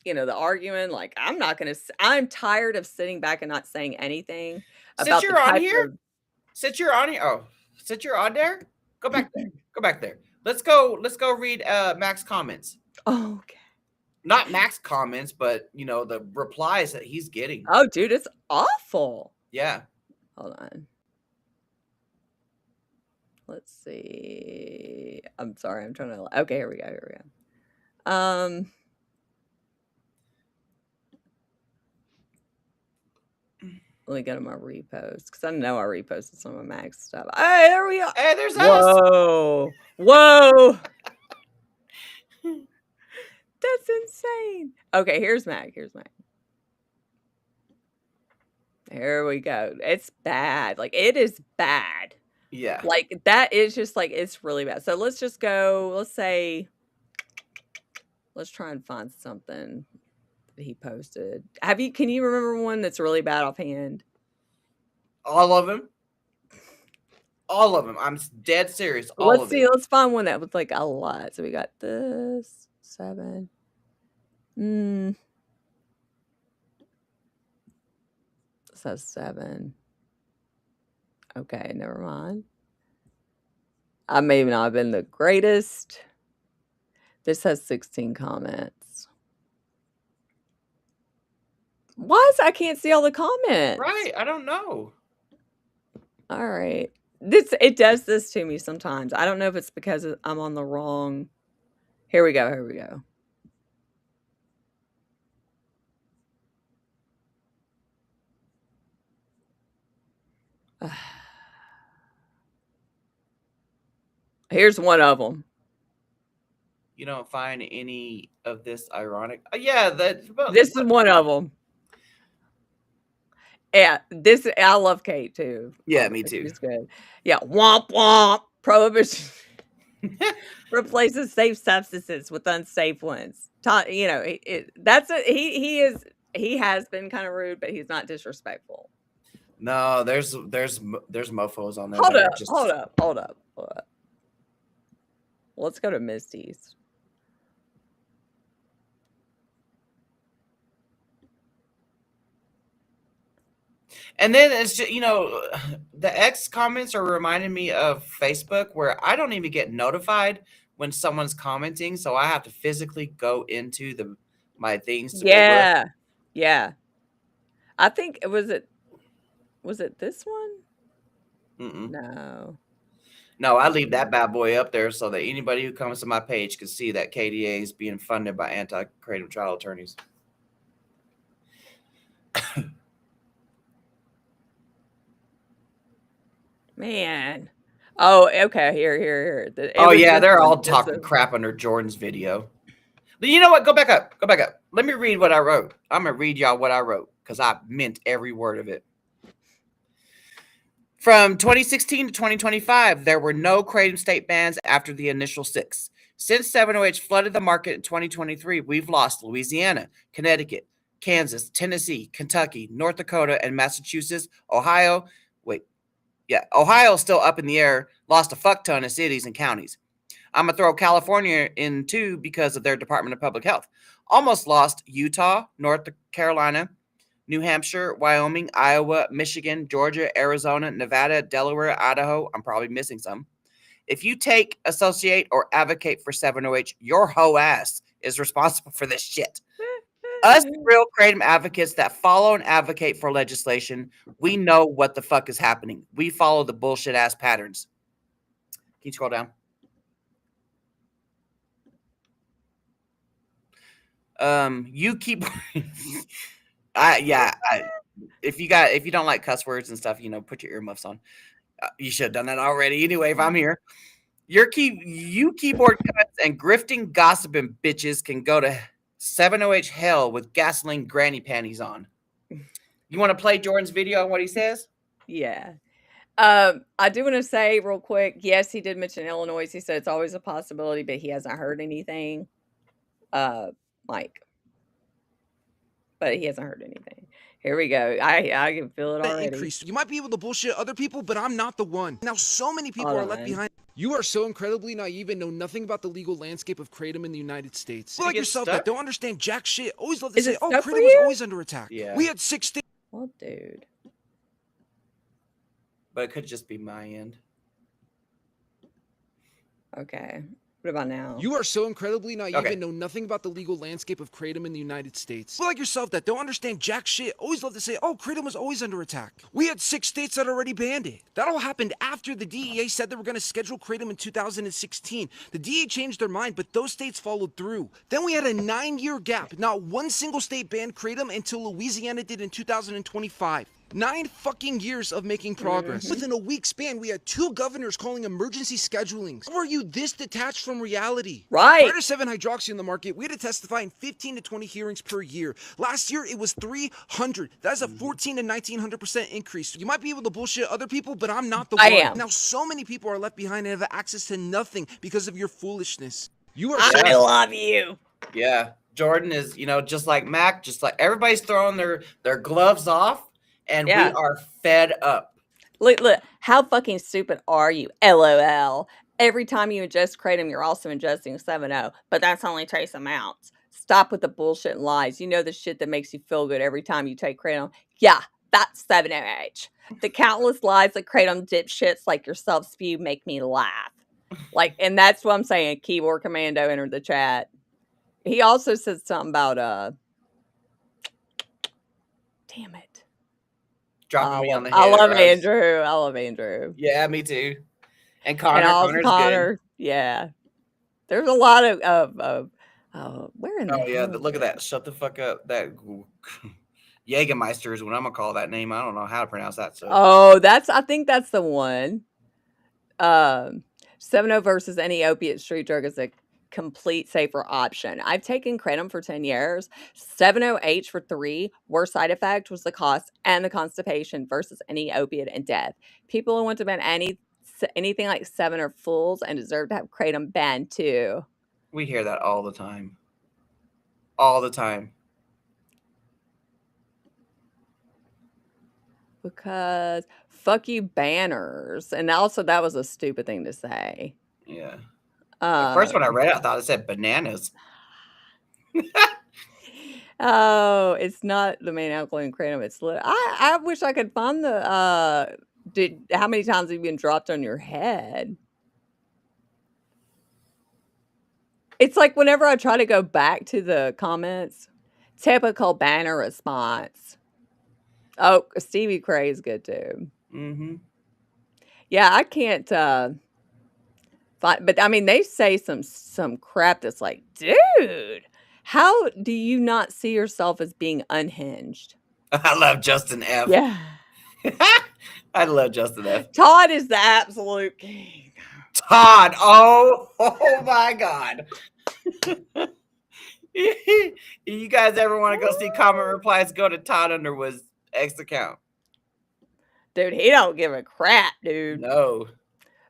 arguing, like, I'm tired of sitting back and not saying anything. Since you're on here? Since you're on here? Oh, since you're on there? Go back there. Go back there. Let's go read Mac's comments. Oh, okay. Not Mac's comments, but, the replies that he's getting. Oh, dude, it's awful. Yeah. Hold on. Let's see. I'm sorry. I'm trying to. Okay, here we go. Let me go to my repost because I know I reposted some of Mac's stuff. Hey, there we are. Hey, there's us. Whoa. Whoa. That's insane. Okay, here's Mac. There we go. It's bad. Like, it is bad. Yeah. Like, that is just like, it's really bad. So let's just go, let's try and find something that he posted. Can you remember one that's really bad offhand? All of them. I'm dead serious. Let's see. Let's find one that was like a lot. So we got this 7. This has 7. Okay, never mind. I may not have been the greatest. This has 16 comments. Why is I can't see all the comments? Right, I don't know. All right. It does this to me sometimes. I don't know if it's because I'm on the wrong. Here we go. Here's one of them. You don't find any of this ironic? Yeah, this is one of them. Yeah, I love Kate too. Yeah, me too. She's good. Yeah, womp womp. Prohibition replaces safe substances with unsafe ones. You know, that's it. He has been kind of rude, but he's not disrespectful. No, there's mofos on there. Hold up. Let's go to Misty's. And then it's just, the X comments are reminding me of Facebook, where I don't even get notified when someone's commenting, so I have to physically go into my things. Yeah. I think was it this one? No, I leave that bad boy up there so that anybody who comes to my page can see that KDA is being funded by anti-creative trial attorneys. Man. Oh, okay. Here. They're all talking crap under Jordan's video. But you know what? Go back up. Let me read what I wrote. I'm going to read y'all what I wrote because I meant every word of it. From 2016 to 2025, there were no Kratom state bans after the initial 6. Since 7OH flooded the market in 2023, we've lost Louisiana, Connecticut, Kansas, Tennessee, Kentucky, North Dakota, and Massachusetts. Ohio's still up in the air, lost a fuck ton of cities and counties. I'm going to throw California in too because of their Department of Public Health. Almost lost Utah, North Carolina, New Hampshire, Wyoming, Iowa, Michigan, Georgia, Arizona, Nevada, Delaware, Idaho. I'm probably missing some. If you take, associate, or advocate for 7OH, your hoe ass is responsible for this shit. Us real Kratom advocates that follow and advocate for legislation, we know what the fuck is happening. We follow the bullshit ass patterns. Can you scroll down? You keep if you don't like cuss words and stuff, put your earmuffs on. You should have done that already anyway if I'm here. You keyboard cuts and grifting gossiping bitches can go to 7OH hell with gasoline granny panties on. You want to play Jordan's video on what he says? Yeah. I do want to say real quick, yes, he did mention Illinois. He said it's always a possibility, but he hasn't heard anything. Mike. But he hasn't heard anything. Here we go. I can feel it already. Increase. You might be able to bullshit other people, but I'm not the one. Now, so many people are left behind. You are so incredibly naive and know nothing about the legal landscape of Kratom in the United States. Like yourself that don't understand jack shit. Always love to say, oh, Kratom was always under attack. Yeah. We had 6 states. Well, dude. But it could just be my end. Okay. What about now? You are so incredibly naive and know nothing about the legal landscape of Kratom in the United States. Like yourself that don't understand jack shit. Always love to say, oh, Kratom was always under attack. We had 6 states that already banned it. That all happened after the DEA said they were going to schedule Kratom in 2016. The DEA changed their mind, but those states followed through. Then we had a 9-year gap. Not one single state banned Kratom until Louisiana did in 2025. 9 fucking years of making progress. Within a week span, we had 2 governors calling emergency schedulings. How are you this detached from reality? Right. Prior to 7-hydroxy in the market, we had to testify in 15 to 20 hearings per year. Last year, it was 300. That's a 14 to 1900% increase. You might be able to bullshit other people, but I'm not the one. am. Now, so many people are left behind and have access to nothing because of your foolishness. You are I love you. Yeah. Jordan is, just like Mac, just like everybody's throwing their gloves off, and we are fed up. Look, how fucking stupid are you? LOL. Every time you ingest kratom, you're also ingesting 7-0, but that's only trace amounts. Stop with the bullshit and lies. You know the shit that makes you feel good every time you take kratom? Yeah, that's 7-0H. The countless lies that kratom dipshits like yourself spew make me laugh. And that's what I'm saying. Keyboard Commando entered the chat. He also said something about damn it. Dropping me on the head. I love Andrew. Yeah, me too. And Connor's good. Yeah. There's a lot of where in the hell? Yeah, look at that. Shut the fuck up. That Jägermeister is what I'm gonna call that name. I don't know how to pronounce that. So. Oh, I think that's the one. 7-0 versus any opiate street drug is a complete safer option. I've taken kratom for 10 years. 7-0H for 3. Worst side effect was the cost and the constipation versus any opiate and death. People who want to ban anything like 7 are fools and deserve to have kratom banned too. We hear that all the time. All the time. Because fuck you banners. And also that was a stupid thing to say. Yeah. The first one I read, I thought it said bananas. Oh, it's not the main alkaline kratom. It's I wish I could find the how many times have you been dropped on your head? It's like whenever I try to go back to the comments, typical banner response. Oh, Stevie Cray is good too. Mm-hmm. Yeah, I can't but I mean, they say some crap that's like, dude, how do you not see yourself as being unhinged? I love Justin F. Yeah. I love Justin F. Todd is the absolute king. Todd, oh my God. You guys ever want to go see comment replies? Go to Todd Underwood's X account. Dude, he don't give a crap, dude. No.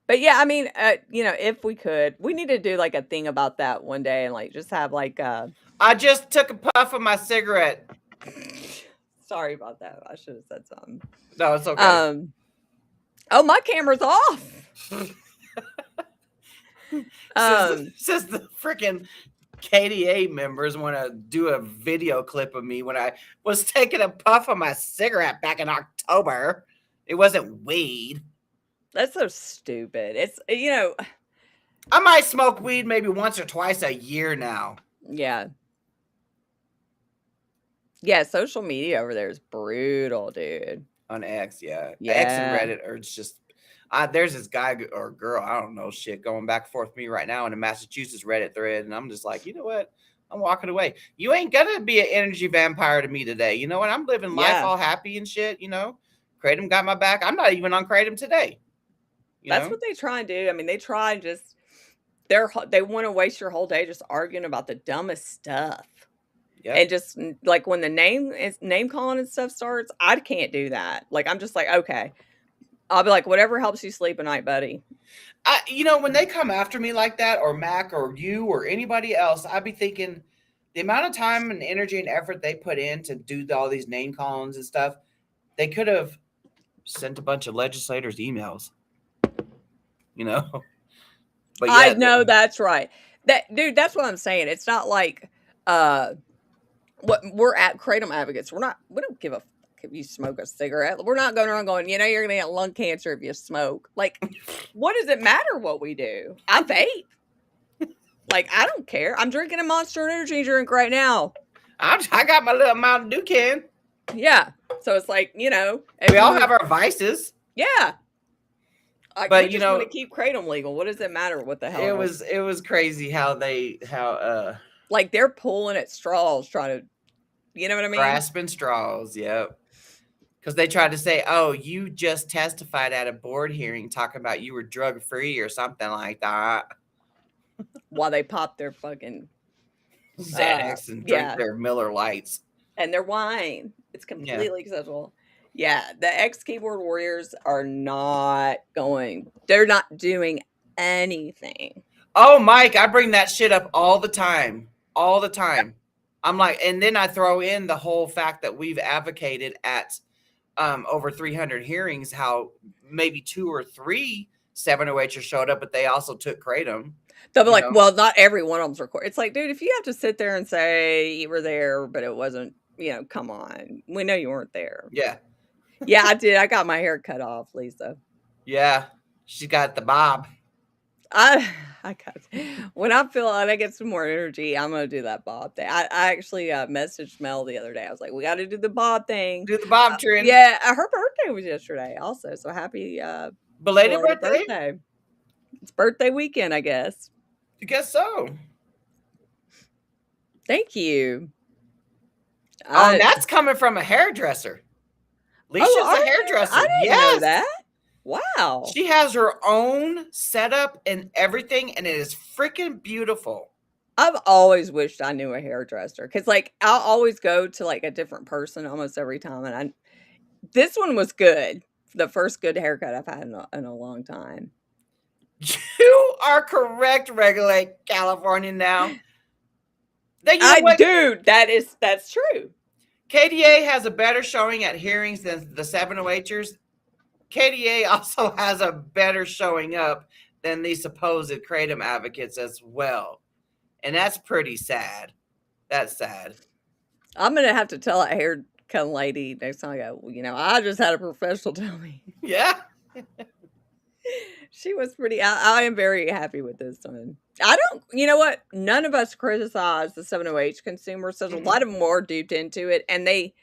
But yeah, I mean, if we could, we need to do like a thing about that one day and like just have like I just took a puff of my cigarette. Sorry about that. I should have said something. No, it's okay. Oh, my camera's off. Since the freaking KDA members want to do a video clip of me when I was taking a puff of my cigarette back in October. It wasn't weed. That's so stupid. It's, I might smoke weed maybe once or twice a year now. Yeah. Yeah, social media over there is brutal, dude. On X, yeah. Yeah. X and Reddit are just... there's this guy or girl, I don't know, shit, going back and forth with me right now in a Massachusetts Reddit thread, and I'm just like, you know what? I'm walking away. You ain't gonna be an energy vampire to me today. You know what? I'm living life all happy and shit, Kratom got my back. I'm not even on Kratom today. That's what they try and do. I mean, they try and just... They want to waste your whole day just arguing about the dumbest stuff. Yep. And just like when the name calling and stuff starts, I can't do that. Like, I'm just like, okay. I'll be like, whatever helps you sleep at night, buddy. When they come after me like that, or Mac or you or anybody else, I'd be thinking the amount of time and energy and effort they put in to do all these name callings and stuff, they could have sent a bunch of legislators emails, But I know that's right. Dude, that's what I'm saying. It's not like what we're at Kratom advocates. We don't give a fuck if you smoke a cigarette. We're not going around going, you're gonna get lung cancer if you smoke. Like, what does it matter what we do? I vape. Like, I don't care. I'm drinking a Monster Energy drink right now. I got my little Mountain Dew can. Yeah. So it's like, we all have our vices. Yeah. But we just want to keep kratom legal. What does it matter? What the hell? It was crazy how like they're pulling at straws, trying to, you know what I mean? Grasping straws. Yep. Because they tried to say, oh, you just testified at a board hearing talking about you were drug free or something like that. While they pop their fucking Xanax and drink their Miller Lights. And their wine. It's completely acceptable. Yeah, the ex-keyboard warriors are not going. They're not doing anything. Oh, Mike, I bring that shit up all the time. All the time. I'm like, and then I throw in the whole fact that we've advocated at over 300 hearings how maybe 2 or 3 708ers showed up, but they also took kratom. They'll be like, well, not every one of them's recorded. It's like, dude, if you have to sit there and say you were there, but it wasn't, come on. We know you weren't there. Yeah. Yeah, I did. I got my hair cut off, Lisa. Yeah. She got the bob. When I get some more energy, I'm gonna do that bob thing. I actually messaged Mel the other day. I was like, we got to do the bob thing. Do the bob trend. Yeah, her birthday was yesterday also. So happy belated birthday. It's birthday weekend, I guess. I guess so. Thank you. Oh, that's coming from a hairdresser. Alicia's a hairdresser. I didn't know that. Wow. She has her own setup and everything, and it is freaking beautiful. I've always wished I knew a hairdresser because, I'll always go to a different person almost every time, and this one was good. The first good haircut I've had in a long time. You are correct, Regulate California now. Dude, that's true. KDA has a better showing at hearings than the 708ers. KDA also has a better showing up than the supposed kratom advocates as well. And that's pretty sad. That's sad. I'm going to have to tell that haircut lady next time I go, I just had a professional tell me. Yeah. She was pretty, I am very happy with this one. You know what? None of us criticize the 708 consumers. So a lot of them are duped into it. And they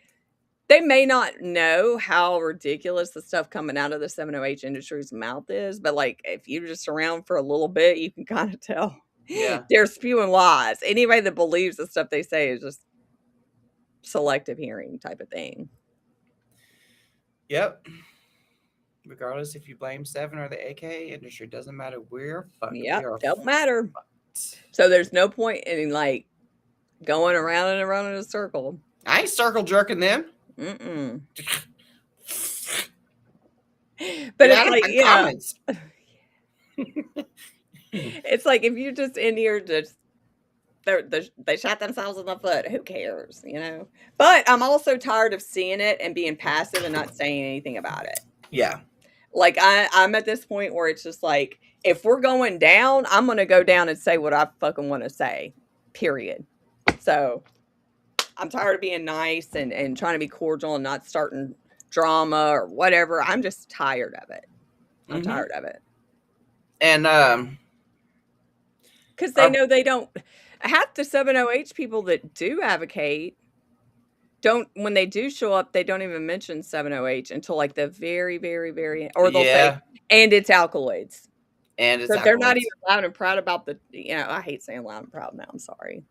may not know how ridiculous the stuff coming out of the 708 industry's mouth is. But if you're just around for a little bit, you can kind of tell. Yeah. They're spewing lies. Anybody that believes the stuff they say is just selective hearing type of thing. Yep. Regardless if you blame 7 or the AK industry, doesn't matter. We're fucked. Yeah, don't matter. So there's no point in going around and around in a circle. I ain't circle jerking them. Mm-mm. But it's it's like if you just in here just they shot themselves in the foot. Who cares, But I'm also tired of seeing it and being passive and not saying anything about it. Yeah. I'm at this point where it's just if we're going down, I'm going to go down and say what I fucking want to say, period. So I'm tired of being nice and trying to be cordial and not starting drama or whatever. I'm just tired of it. I'm tired of it. And, because they know they don't, half the 708 people that do advocate when they do show up, they don't even mention 708 until the very, very, very, or they'll say, and it's alkaloids. And it's so they're not even loud and proud about I hate saying loud and proud now. I'm sorry.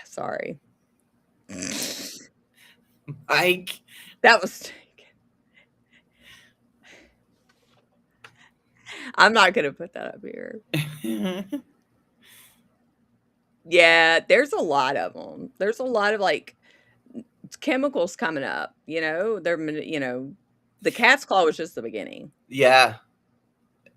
Sorry. Mike. That was, I'm not going to put that up here. Yeah, there's a lot of them. There's a lot of chemicals coming up, they're, the cat's claw was just the beginning. Yeah.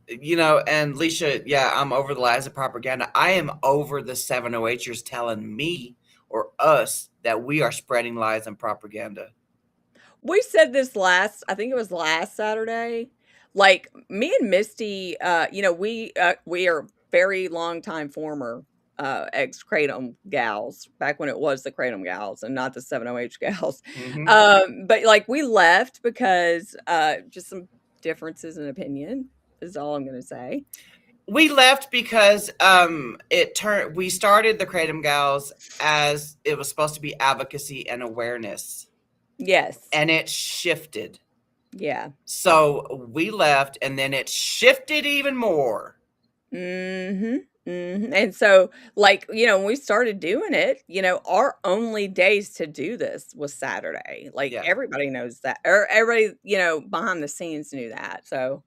And Leisha, I'm over the lies of propaganda. I am over the 708ers telling me or us that we are spreading lies and propaganda. We said this I think it was last Saturday. Me and Misty, we are very long time former ex-kratom gals back when it was the kratom gals and not the 708 gals. Mm-hmm. But we left because just some differences in opinion is all I'm going to say. We left because we started the kratom gals as it was supposed to be advocacy and awareness. Yes. And it shifted. Yeah. So we left and then it shifted even more. Mm-hmm. And so, like, when we started doing it, our only days to do this was Saturday. Like, Yeah. everybody knows that, or everybody, behind the scenes knew that. So,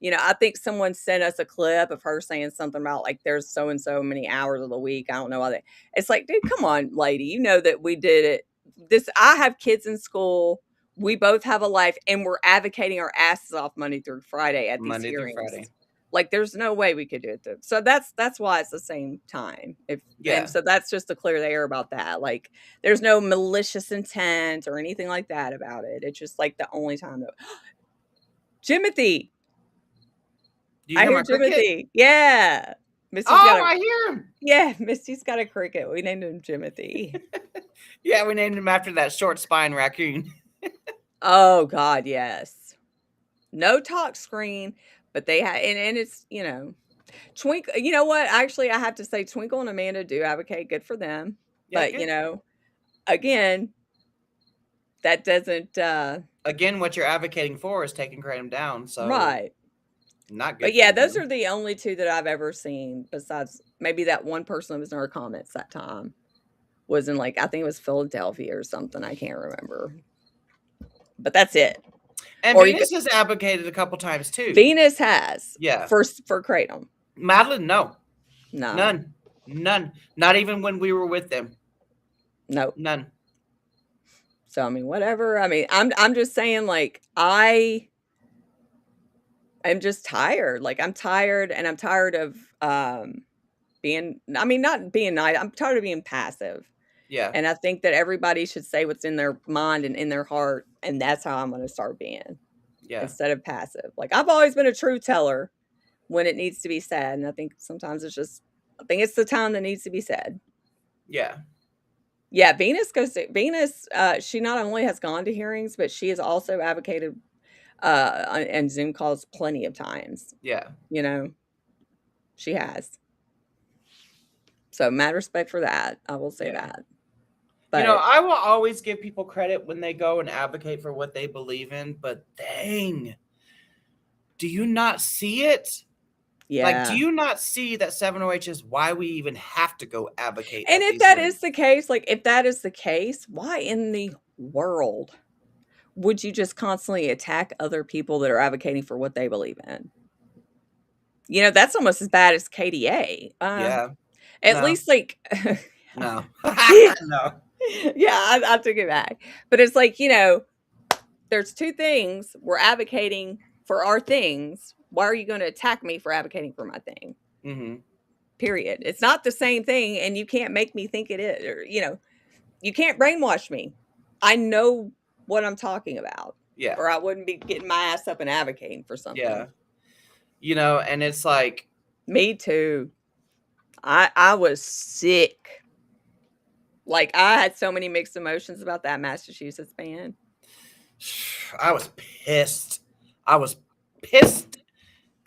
I think someone sent us a clip of her saying something about like there's so and so many hours of the week. I don't know why it's like, dude, come on, lady. You know that we did it. I have kids in school. We both have a life, and we're advocating our asses off Monday through Friday at these Monday through hearings. Friday. Like, there's no way we could do it. So that's why it's the same time. And so that's just to clear the air about that. Like, there's no malicious intent or anything like that about it. It's just like the only time that Jimothy. I hear Jimothy. Yeah. Misty's I hear him. Yeah, Misty's got a cricket. We named him Jimothy. Yeah, we named him after that short spine raccoon. Oh God, yes. No talk screen, but they had, and it's Twinkle. You know what? Actually, I have to say, Twinkle and Amanda do advocate. Good for them. Yeah, but again, that doesn't. Again, what you're advocating for is taking Kratom down. So right. Not good. But yeah, those are the only two that I've ever seen, besides maybe that one person that was in our comments that time was in, like, I think it was Philadelphia or something. I can't remember. But that's it. And Venus has advocated a couple times too. Venus has. Yeah. For Kratom. Madeline, no. No. None. Not even when we were with them. No. None. So I mean, whatever. I mean, I'm just saying, like, I'm just tired. Like, I'm tired, and I'm tired of being, I mean, not being nice. I'm tired of being passive. Yeah. And I think that everybody should say what's in their mind and in their heart. And that's how I'm going to start being. Yeah. Instead of passive. Like, I've always been a truth teller when it needs to be said. And I think sometimes I think it's the time that needs to be said. Yeah. Yeah. Venus, she not only has gone to hearings, but she has also advocated and Zoom calls plenty of times. Yeah. She has. So mad respect for that. I will say that. But, I will always give people credit when they go and advocate for what they believe in, but dang, do you not see it? Yeah. Like, do you not see that 7OH is why we even have to go advocate? And if that is the case, why in the world would you just constantly attack other people that are advocating for what they believe in? That's almost as bad as KDA. Yeah. At least, like, no. No. Yeah, I took it back. But it's like, there's two things. We're advocating for our things. Why are you going to attack me for advocating for my thing? Mm-hmm. Period. It's not the same thing, and you can't make me think it is. Or, you can't brainwash me. I know what I'm talking about. Yeah. Or I wouldn't be getting my ass up and advocating for something. Yeah. And it's like. Me too. I was sick. Like, I had so many mixed emotions about that Massachusetts ban. I was pissed.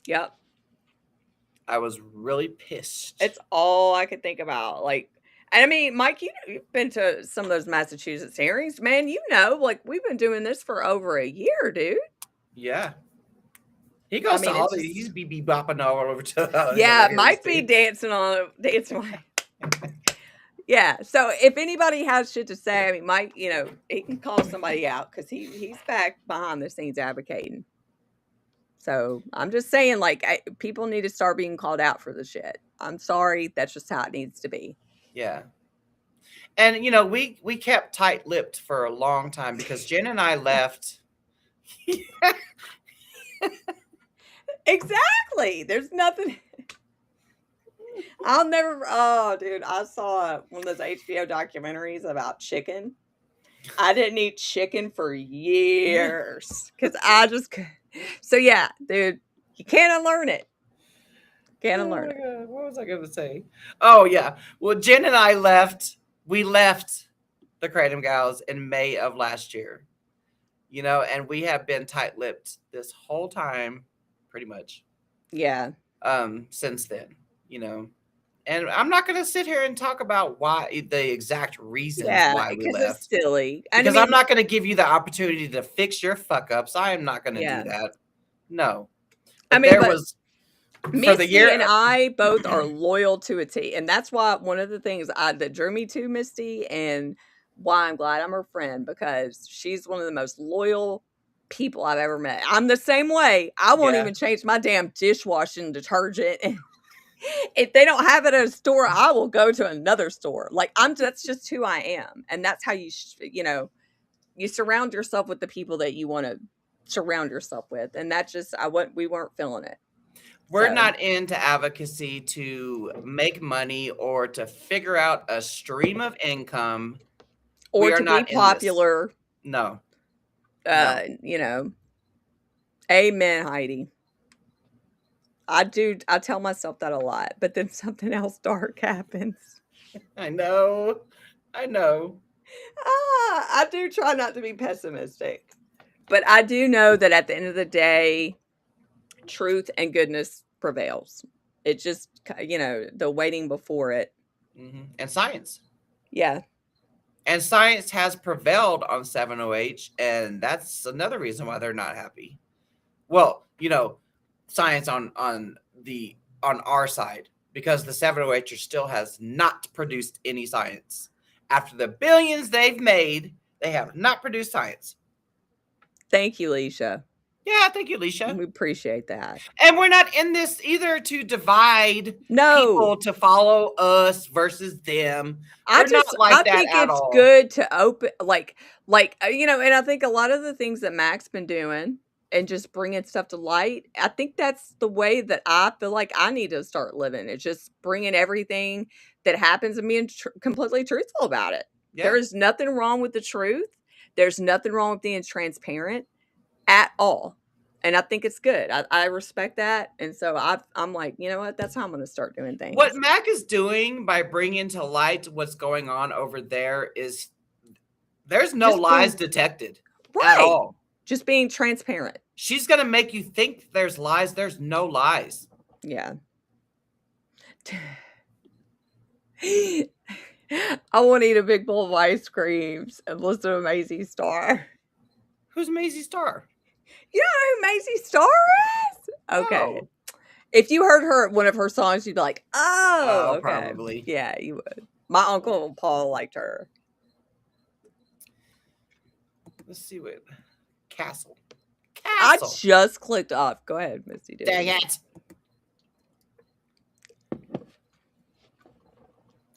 Yep. I was really pissed. It's all I could think about. Like, and I mean, Mike, you've been to some of those Massachusetts hearings, man. Like, we've been doing this for over a year, dude. Yeah. He goes to all these. He's be bopping all over to. Yeah, Mike be dancing on. Yeah. So if anybody has shit to say, I mean, Mike, he can call somebody out because he's back behind the scenes advocating. So I'm just saying, like, people need to start being called out for the shit. I'm sorry, that's just how it needs to be. Yeah. And we kept tight-lipped for a long time because Jen and I left. Exactly. There's nothing. I'll never. Oh, dude, I saw one of those HBO documentaries about chicken. I didn't eat chicken for years because I just. So yeah, dude, you can't unlearn it. Can't unlearn it. God. What was I going to say? Oh yeah. Well, Jen and I left. We left the Kratom Gals in May of last year. And we have been tight-lipped this whole time. Pretty much. Yeah. Since then, and I'm not going to sit here and talk about why the exact reasons why we left. It's silly. Because I'm not going to give you the opportunity to fix your fuck ups. I am not going to do that. No. But For the Misty year, and I both are loyal to a T, and that's why one of the things that drew me to Misty, and why I'm glad I'm her friend, because she's one of the most loyal people I've ever met. I'm the same way. I won't Yeah. even change my damn dishwashing detergent, and if they don't have it at a store, I will go to another store. Like, that's just who I am, and that's how you you surround yourself with the people that you want to surround yourself with, and that just we weren't feeling it. We're So. not into advocacy to make money or to figure out a stream of income. Or We are to be not in this. popular. No. You know. Amen, Heidi. I tell myself that a lot, but then something else dark happens. I know. I do try not to be pessimistic, but I do know that at the end of the day, truth and goodness prevails. It just, the waiting before it. Mm-hmm. And science. Yeah. And science has prevailed on 7OH, and that's another reason why they're not happy. Well, science on our side, because the 7OH still has not produced any science. After the billions they've made, they have not produced science. Thank you, Leisha. Yeah, thank you, Leisha. We appreciate that. And we're not in this either to divide people to follow us versus them. I think it's good to open, and I think a lot of the things that Mac's been doing and just bringing stuff to light, I think that's the way that I feel like I need to start living. It's just bringing everything that happens and being completely truthful about it. Yeah. There is nothing wrong with the truth. There's nothing wrong with being transparent at all. And I think it's good. I respect that. And so I'm like, you know what? That's how I'm going to start doing things. What Mac is doing by bringing to light what's going on over there is there's no lies detected at all. Just being transparent. She's going to make you think there's lies. There's no lies. Yeah. I want to eat a big bowl of ice creams and listen to Maisie Star. Who's Maisie Star? You know who Maisie Star is? Okay. Oh. If you heard one of her songs, you'd be like, oh, okay. Probably. Yeah, you would. My uncle Paul liked her. Let's see what Castle. I just clicked off. Go ahead, Misty. Dang it.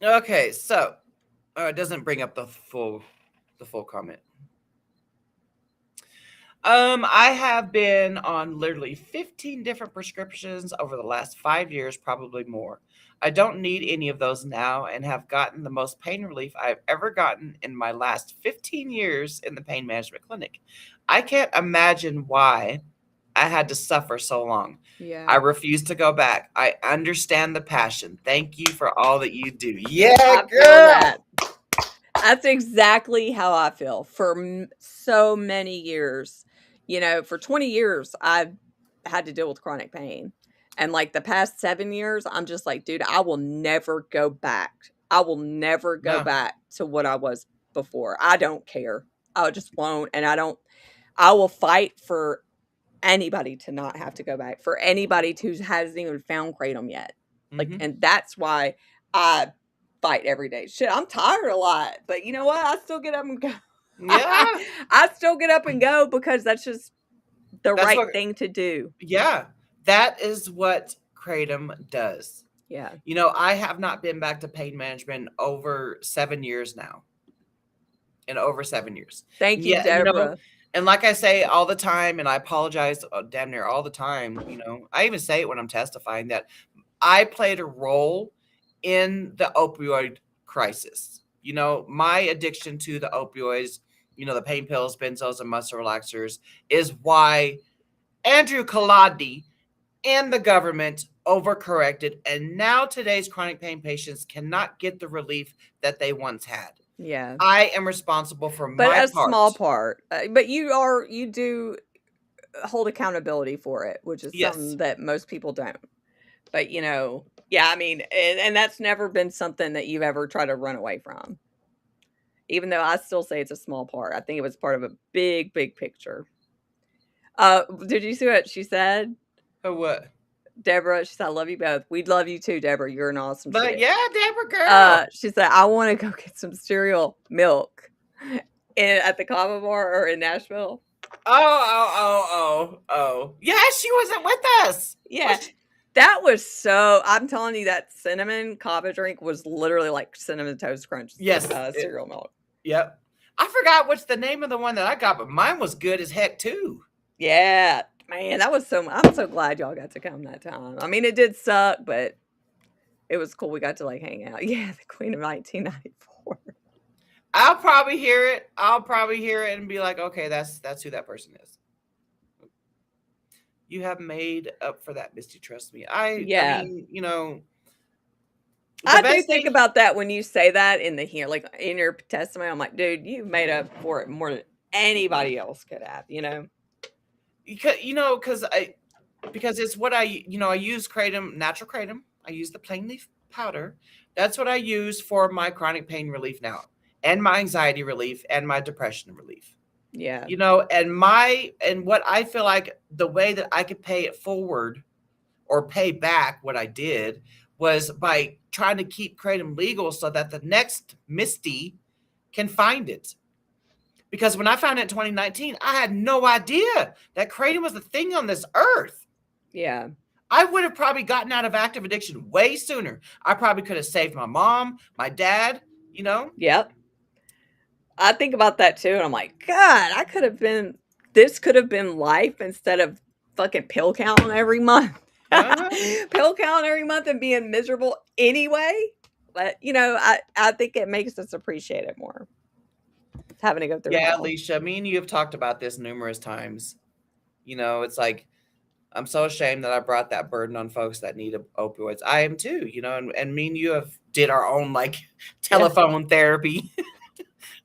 Okay, so it doesn't bring up the full comment. I have been on literally 15 different prescriptions over the last 5 years, probably more. I don't need any of those now and have gotten the most pain relief I've ever gotten in my last 15 years in the pain management clinic. I can't imagine why I had to suffer so long. Yeah. I refuse to go back. I understand the passion. Thank you for all that you do. Yeah, girl. That's exactly how I feel for so many years. For 20 years, I've had to deal with chronic pain. And like the past 7 years, I'm just like, dude, I will never go back. I will never go back to what I was before. I don't care. I just won't. And I will fight for anybody to not have to go back, for anybody who hasn't even found kratom yet. Mm-hmm. And that's why I fight every day. Shit, I'm tired a lot, but you know what? I still get up and go. Yeah. I still get up and go because that's just the right thing to do. Yeah. That is what kratom does. Yeah. I have not been back to pain management over 7 years now. In over 7 years. Thank you, Deborah. And like I say all the time, and I apologize damn near all the time, I even say it when I'm testifying that I played a role in the opioid crisis. My addiction to the opioids, the pain pills, benzos, and muscle relaxers is why Andrew Kaladi and the government overcorrected. And now today's chronic pain patients cannot get the relief that they once had. Yeah. I am responsible for my part. But a small part. But you do hold accountability for it, which is something that most people don't. But, I mean, and that's never been something that you've ever tried to run away from. Even though I still say it's a small part. I think it was part of a big, big picture. Did you see what she said? What? Deborah, she said, I love you both. We'd love you too, Deborah. You're an awesome But chick. yeah, Deborah girl. She said, I want to go get some cereal milk at the Kava Bar or in Nashville. Oh. Yeah, she wasn't with us. Yeah. That was I'm telling you, that cinnamon kava drink was literally like Cinnamon Toast Crunch. Yes. Cereal milk. Yep. I forgot what's the name of the one that I got, but mine was good as heck too. Yeah. Man, that was I'm so glad y'all got to come that time. I mean, it did suck, but it was cool. We got to like hang out. Yeah, the Queen of 1994. I'll probably hear it. And be like, okay, that's who that person is. You have made up for that, Misty. Trust me. I mean, you know. I do think about that when you say that like in your testimony. I'm like, dude, you've made up for it more than anybody else could have, you know? Because it's what I use kratom, natural kratom. I use the plain leaf powder. That's what I use for my chronic pain relief now, and my anxiety relief, and my depression relief. Yeah. You know, and what I feel like the way that I could pay it forward or pay back what I did was by trying to keep kratom legal so that the next Misty can find it. Because when I found it in 2019, I had no idea that kratom was a thing on this earth. Yeah. I would have probably gotten out of active addiction way sooner. I probably could have saved my mom, my dad, you know? Yep. I think about that too, and I'm like, God, this could have been life instead of fucking pill counting every month. Pill counting every month and being miserable anyway. But, you know, I think it makes us appreciate it more. Having to go through Yeah, Alicia, me and you have talked about this numerous times. You know, it's like, I'm so ashamed that I brought that burden on folks that need opioids. I am too, you know, and me and you have did our own like telephone therapy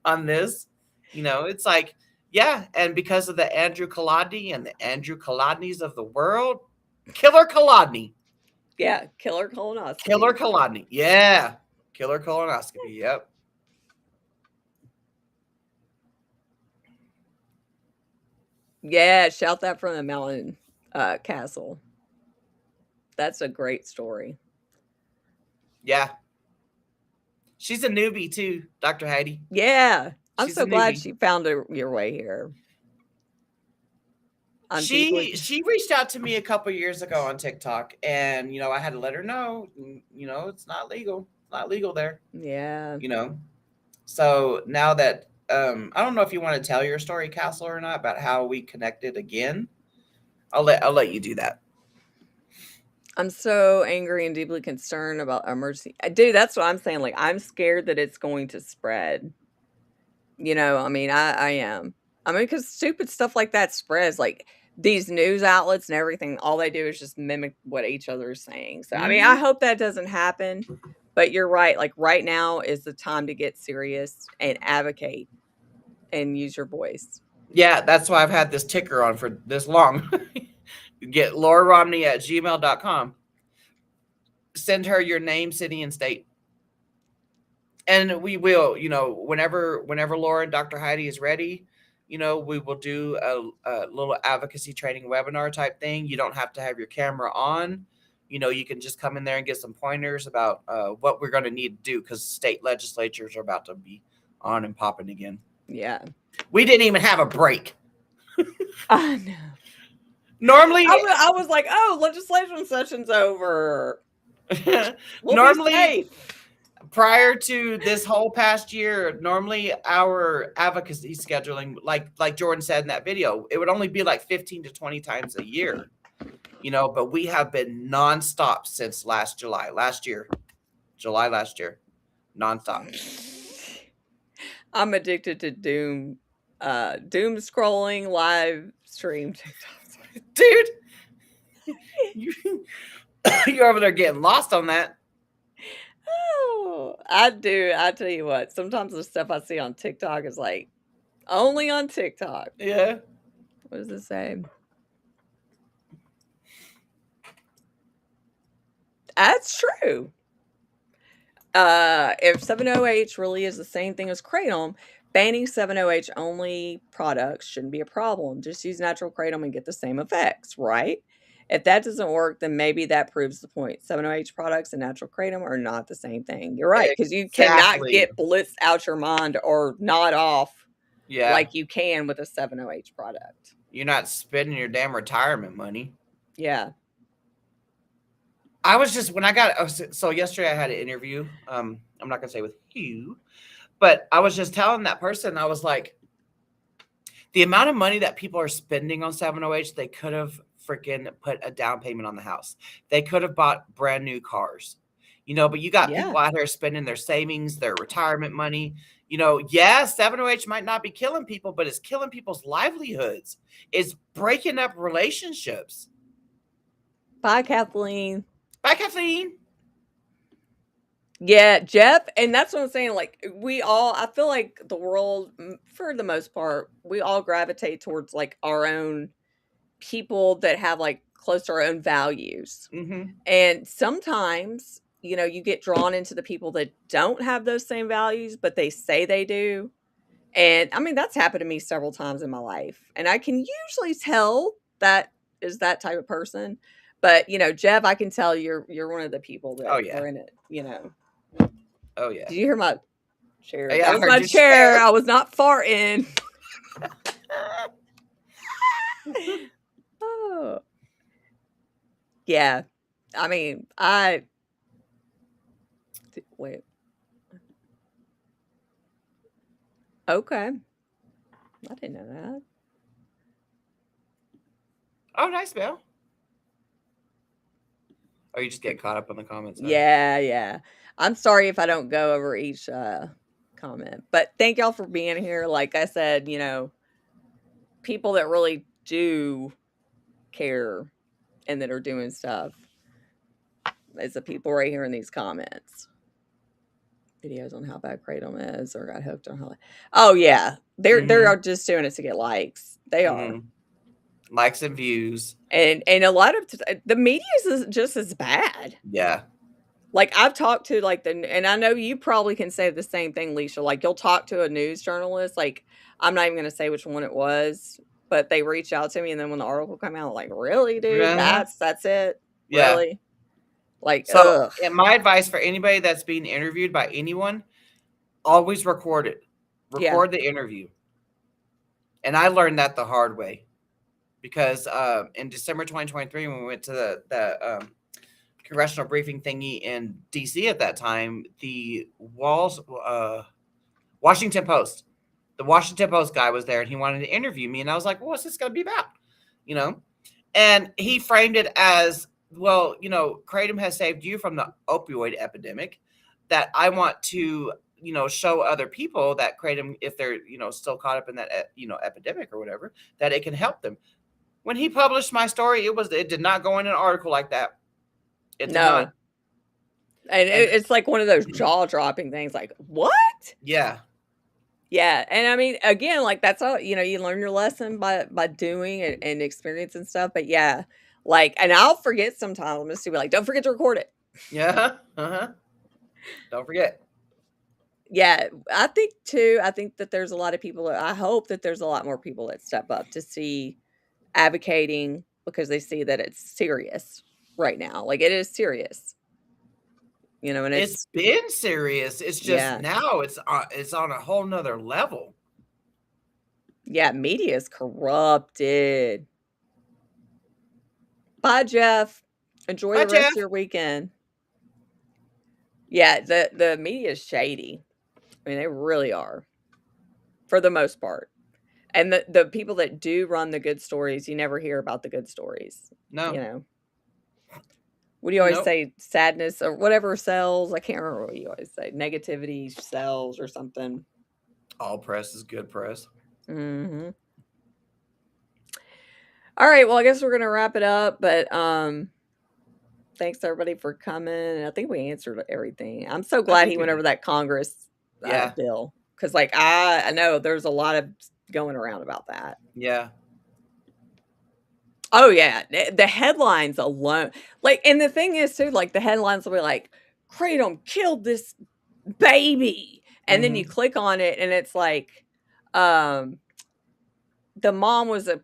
on this. You know, it's like, yeah, and because of the Andrew Kolodny and the Andrew Kolodnys of the world, Killer Kolodny. Yeah, Killer Colonoscopy. Killer Kolodny. Yeah. Killer Colonoscopy. Yep. Yeah, shout that from the mountain castle. That's a great story. Yeah. She's a newbie too, Dr. Heidi. Yeah. I'm so glad she found your way here. She reached out to me a couple years ago on TikTok, and you know, I had to let her know, you know, it's not legal. It's not legal there. Yeah. You know. So now that I don't know if you want to tell your story, Castle, or not, about how we connected again. I'll let you do that. I'm so angry and deeply concerned about emergency. Dude, that's what I'm saying. Like, I'm scared that it's going to spread. You know, I mean, I am. I mean, because stupid stuff like that spreads. Like, these news outlets and everything, all they do is just mimic what each other is saying. So, I mean, I hope that doesn't happen. But you're right. Like, right now is the time to get serious and advocate and use your voice. Yeah, that's why I've had this ticker on for this long. Get Laura Romney at gmail.com. Send her your name, city, and state. And we will, you know, whenever Laura and Dr. Heidi is ready, you know, we will do a little advocacy training webinar type thing. You don't have to have your camera on. You know, you can just come in there and get some pointers about what we're going to need to do, because state legislatures are about to be on and popping again. Yeah. We didn't even have a break. I know. Normally, I was like, oh, legislation session's over. Normally, prior to this whole past year, normally our advocacy scheduling, like Jordan said in that video, it would only be like 15 to 20 times a year, you know, but we have been nonstop since July last year, nonstop. I'm addicted to doom scrolling live stream TikTok. Dude, you're over there getting lost on that. Oh, I do. I tell you what, sometimes the stuff I see on TikTok is like only on TikTok. Yeah. What does it say? That's true. If 7-OH really is the same thing as kratom, banning 7-OH only products shouldn't be a problem. Just use natural kratom and get the same effects, right? If that doesn't work, then maybe that proves the point. 7-OH products and natural kratom are not the same thing. You're right, because you cannot Exactly. get blitzed out your mind or not off Yeah. like you can with a 7-OH product. You're not spending your damn retirement money. Yeah. I was just, when I got, so yesterday I had an interview. I'm not going to say with who, but I was just telling that person, I was like, the amount of money that people are spending on 7-OH, they could have freaking put a down payment on the house. They could have bought brand new cars, you know, but you got Yeah. people out there spending their savings, their retirement money. You know, yeah, 7-OH might not be killing people, but it's killing people's livelihoods. It's breaking up relationships. Bye, Kathleen. Bye, Kathleen. Yeah, Jeff, and that's what I'm saying. Like, I feel like the world, for the most part, we all gravitate towards like our own people that have like close to our own values. Mm-hmm. And sometimes, you know, you get drawn into the people that don't have those same values, but they say they do. And I mean, that's happened to me several times in my life. And I can usually tell that is that type of person. But, you know, Jeff, I can tell you're one of the people that are in it, you know. Oh, yeah. Did you hear my chair? Yeah, that was my chair. I was not farting. Oh. Yeah. I mean, wait. Okay. I didn't know that. Oh, nice, Bill. Or you just get caught up on the comments? Huh? Yeah. I'm sorry if I don't go over each comment, but thank y'all for being here. Like I said, you know, people that really do care and that are doing stuff is the people right here in these comments. Videos on how bad kratom is or got hooked on how. Oh yeah, they're just doing it to get likes. They are likes and views, and a lot of the media is just as bad. Yeah. Like I've talked to and I know you probably can say the same thing, Leisha. Like you'll talk to a news journalist. Like I'm not even going to say which one it was, but they reached out to me, and then when the article came out, like, really, dude, that's it, yeah. Really. Like so. My advice for anybody that's being interviewed by anyone: always record it. Record the interview. And I learned that the hard way, because in December 2023, when we went to the congressional briefing thingy in DC at that time, the Washington Post guy was there, and he wanted to interview me, and I was like, well, what's this going to be about? You know, and he framed it as, well, you know, kratom has saved you from the opioid epidemic, that I want to, you know, show other people that kratom, if they're, you know, still caught up in that, you know, epidemic or whatever, that it can help them. When he published my story, it did not go in an article like that. It did not. And it's like one of those jaw-dropping things, like, what? Yeah. Yeah. And I mean, again, like that's all, you know, you learn your lesson by doing and experience and stuff. But yeah, like, and I'll forget sometimes. I'm just be like, don't forget to record it. Yeah. Don't forget. Yeah. I think that there's a lot of people I hope that there's a lot more people that step up to see advocating, because they see that it's serious right now. Like it is serious. You know, and it's been serious. It's just now it's on a whole nother level. Yeah, media is corrupted. Bye, Jeff. Enjoy the rest of your weekend. Yeah, the media is shady. I mean, they really are, for the most part. And the people that do run the good stories, you never hear about the good stories. No. You know. What do you always say? Sadness or whatever sells. I can't remember what you always say. Negativity sells or something. All press is good press. Mm-hmm. All right. Well, I guess we're going to wrap it up. But thanks everybody for coming. I think we answered everything. I'm so glad he went over that Congress bill. Because like I know there's a lot of going around about that. Yeah. Oh yeah, the headlines alone, like, and the thing is too, like the headlines will be like, kratom killed this baby, and then you click on it and it's like, the mom was a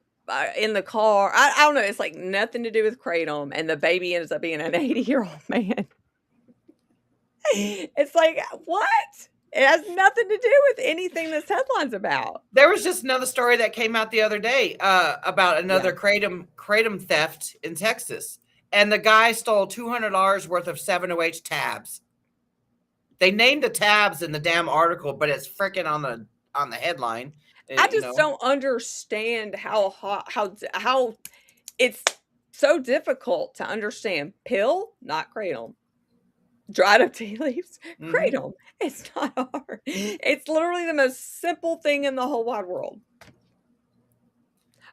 in the car. I don't know. It's like nothing to do with kratom, and the baby ends up being an 80-year-old man. It's like, what? It has nothing to do with anything this headline's about. There was just another story that came out the other day about another kratom theft in Texas, and the guy stole $200 worth of 7-OH tabs. They named the tabs in the damn article, but it's freaking on the headline. I just don't understand how it's so difficult to understand. Pill, not kratom. Dried up tea leaves, kratom. It's not hard. It's literally the most simple thing in the whole wide world.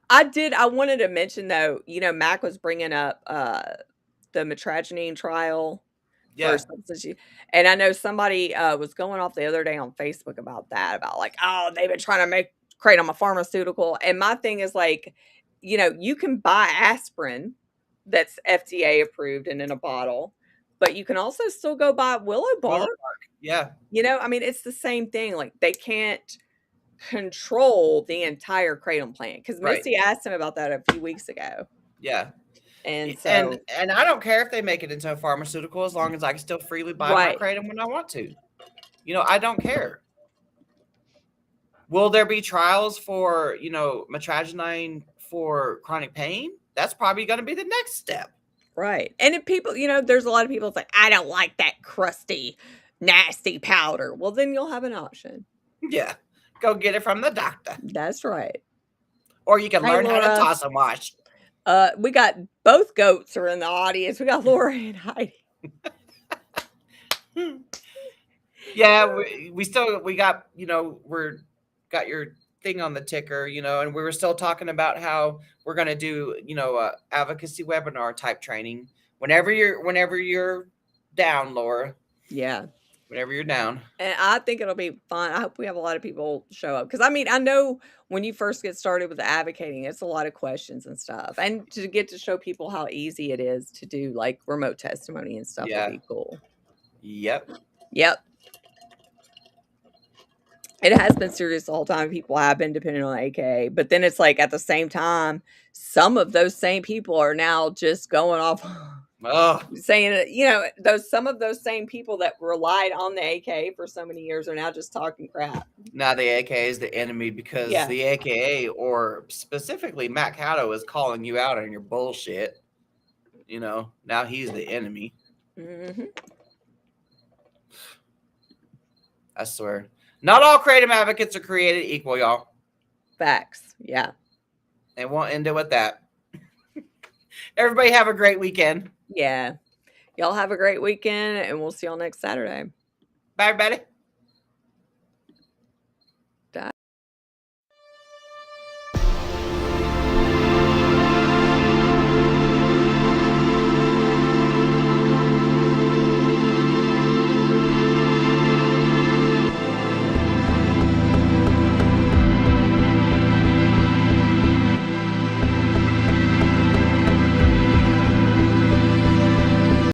I wanted to mention though, Mac was bringing up the metragenine trial. Yeah. And I know somebody was going off the other day on Facebook about that, about like, oh, they've been trying to make kratom a pharmaceutical. And my thing is like, you can buy aspirin that's FDA approved and in a bottle, but you can also still go buy willow bark. Yeah. I mean, it's the same thing. Like they can't control the entire kratom plant, because Misty asked him about that a few weeks ago. Yeah. And so, and I don't care if they make it into a pharmaceutical, as long as I can still freely buy my kratom when I want to. I don't care. Will there be trials for, metragenine for chronic pain? That's probably going to be the next step. Right. And if people, there's a lot of people that's like, I don't like that crusty, nasty powder. Well, then you'll have an option. Yeah. Go get it from the doctor. That's right. Or you can learn how to toss and wash. We got both goats are in the audience. We got Laura and Heidi. Yeah, we got, got your thing on the ticker, and we were still talking about how we're going to do, advocacy webinar type training whenever you're down, Laura. Yeah. Whenever you're down. And I think it'll be fun. I hope we have a lot of people show up. Because, I mean, I know when you first get started with the advocating, it's a lot of questions and stuff. And to get to show people how easy it is to do, like, remote testimony and stuff would be cool. Yep. It has been serious the whole time. People have been dependent on AKA. But then it's like, at the same time, some of those same people are now just going off... saying some of those same people that relied on the AKA for so many years are now just talking crap. Now the AKA is the enemy, because the AKA, or specifically Matt Caddo, is calling you out on your bullshit. Now he's the enemy. I swear, not all kratom advocates are created equal, y'all. Facts. Yeah. And we'll end it with that. Everybody have a great weekend. Yeah. Y'all have a great weekend, and we'll see y'all next Saturday. Bye, everybody.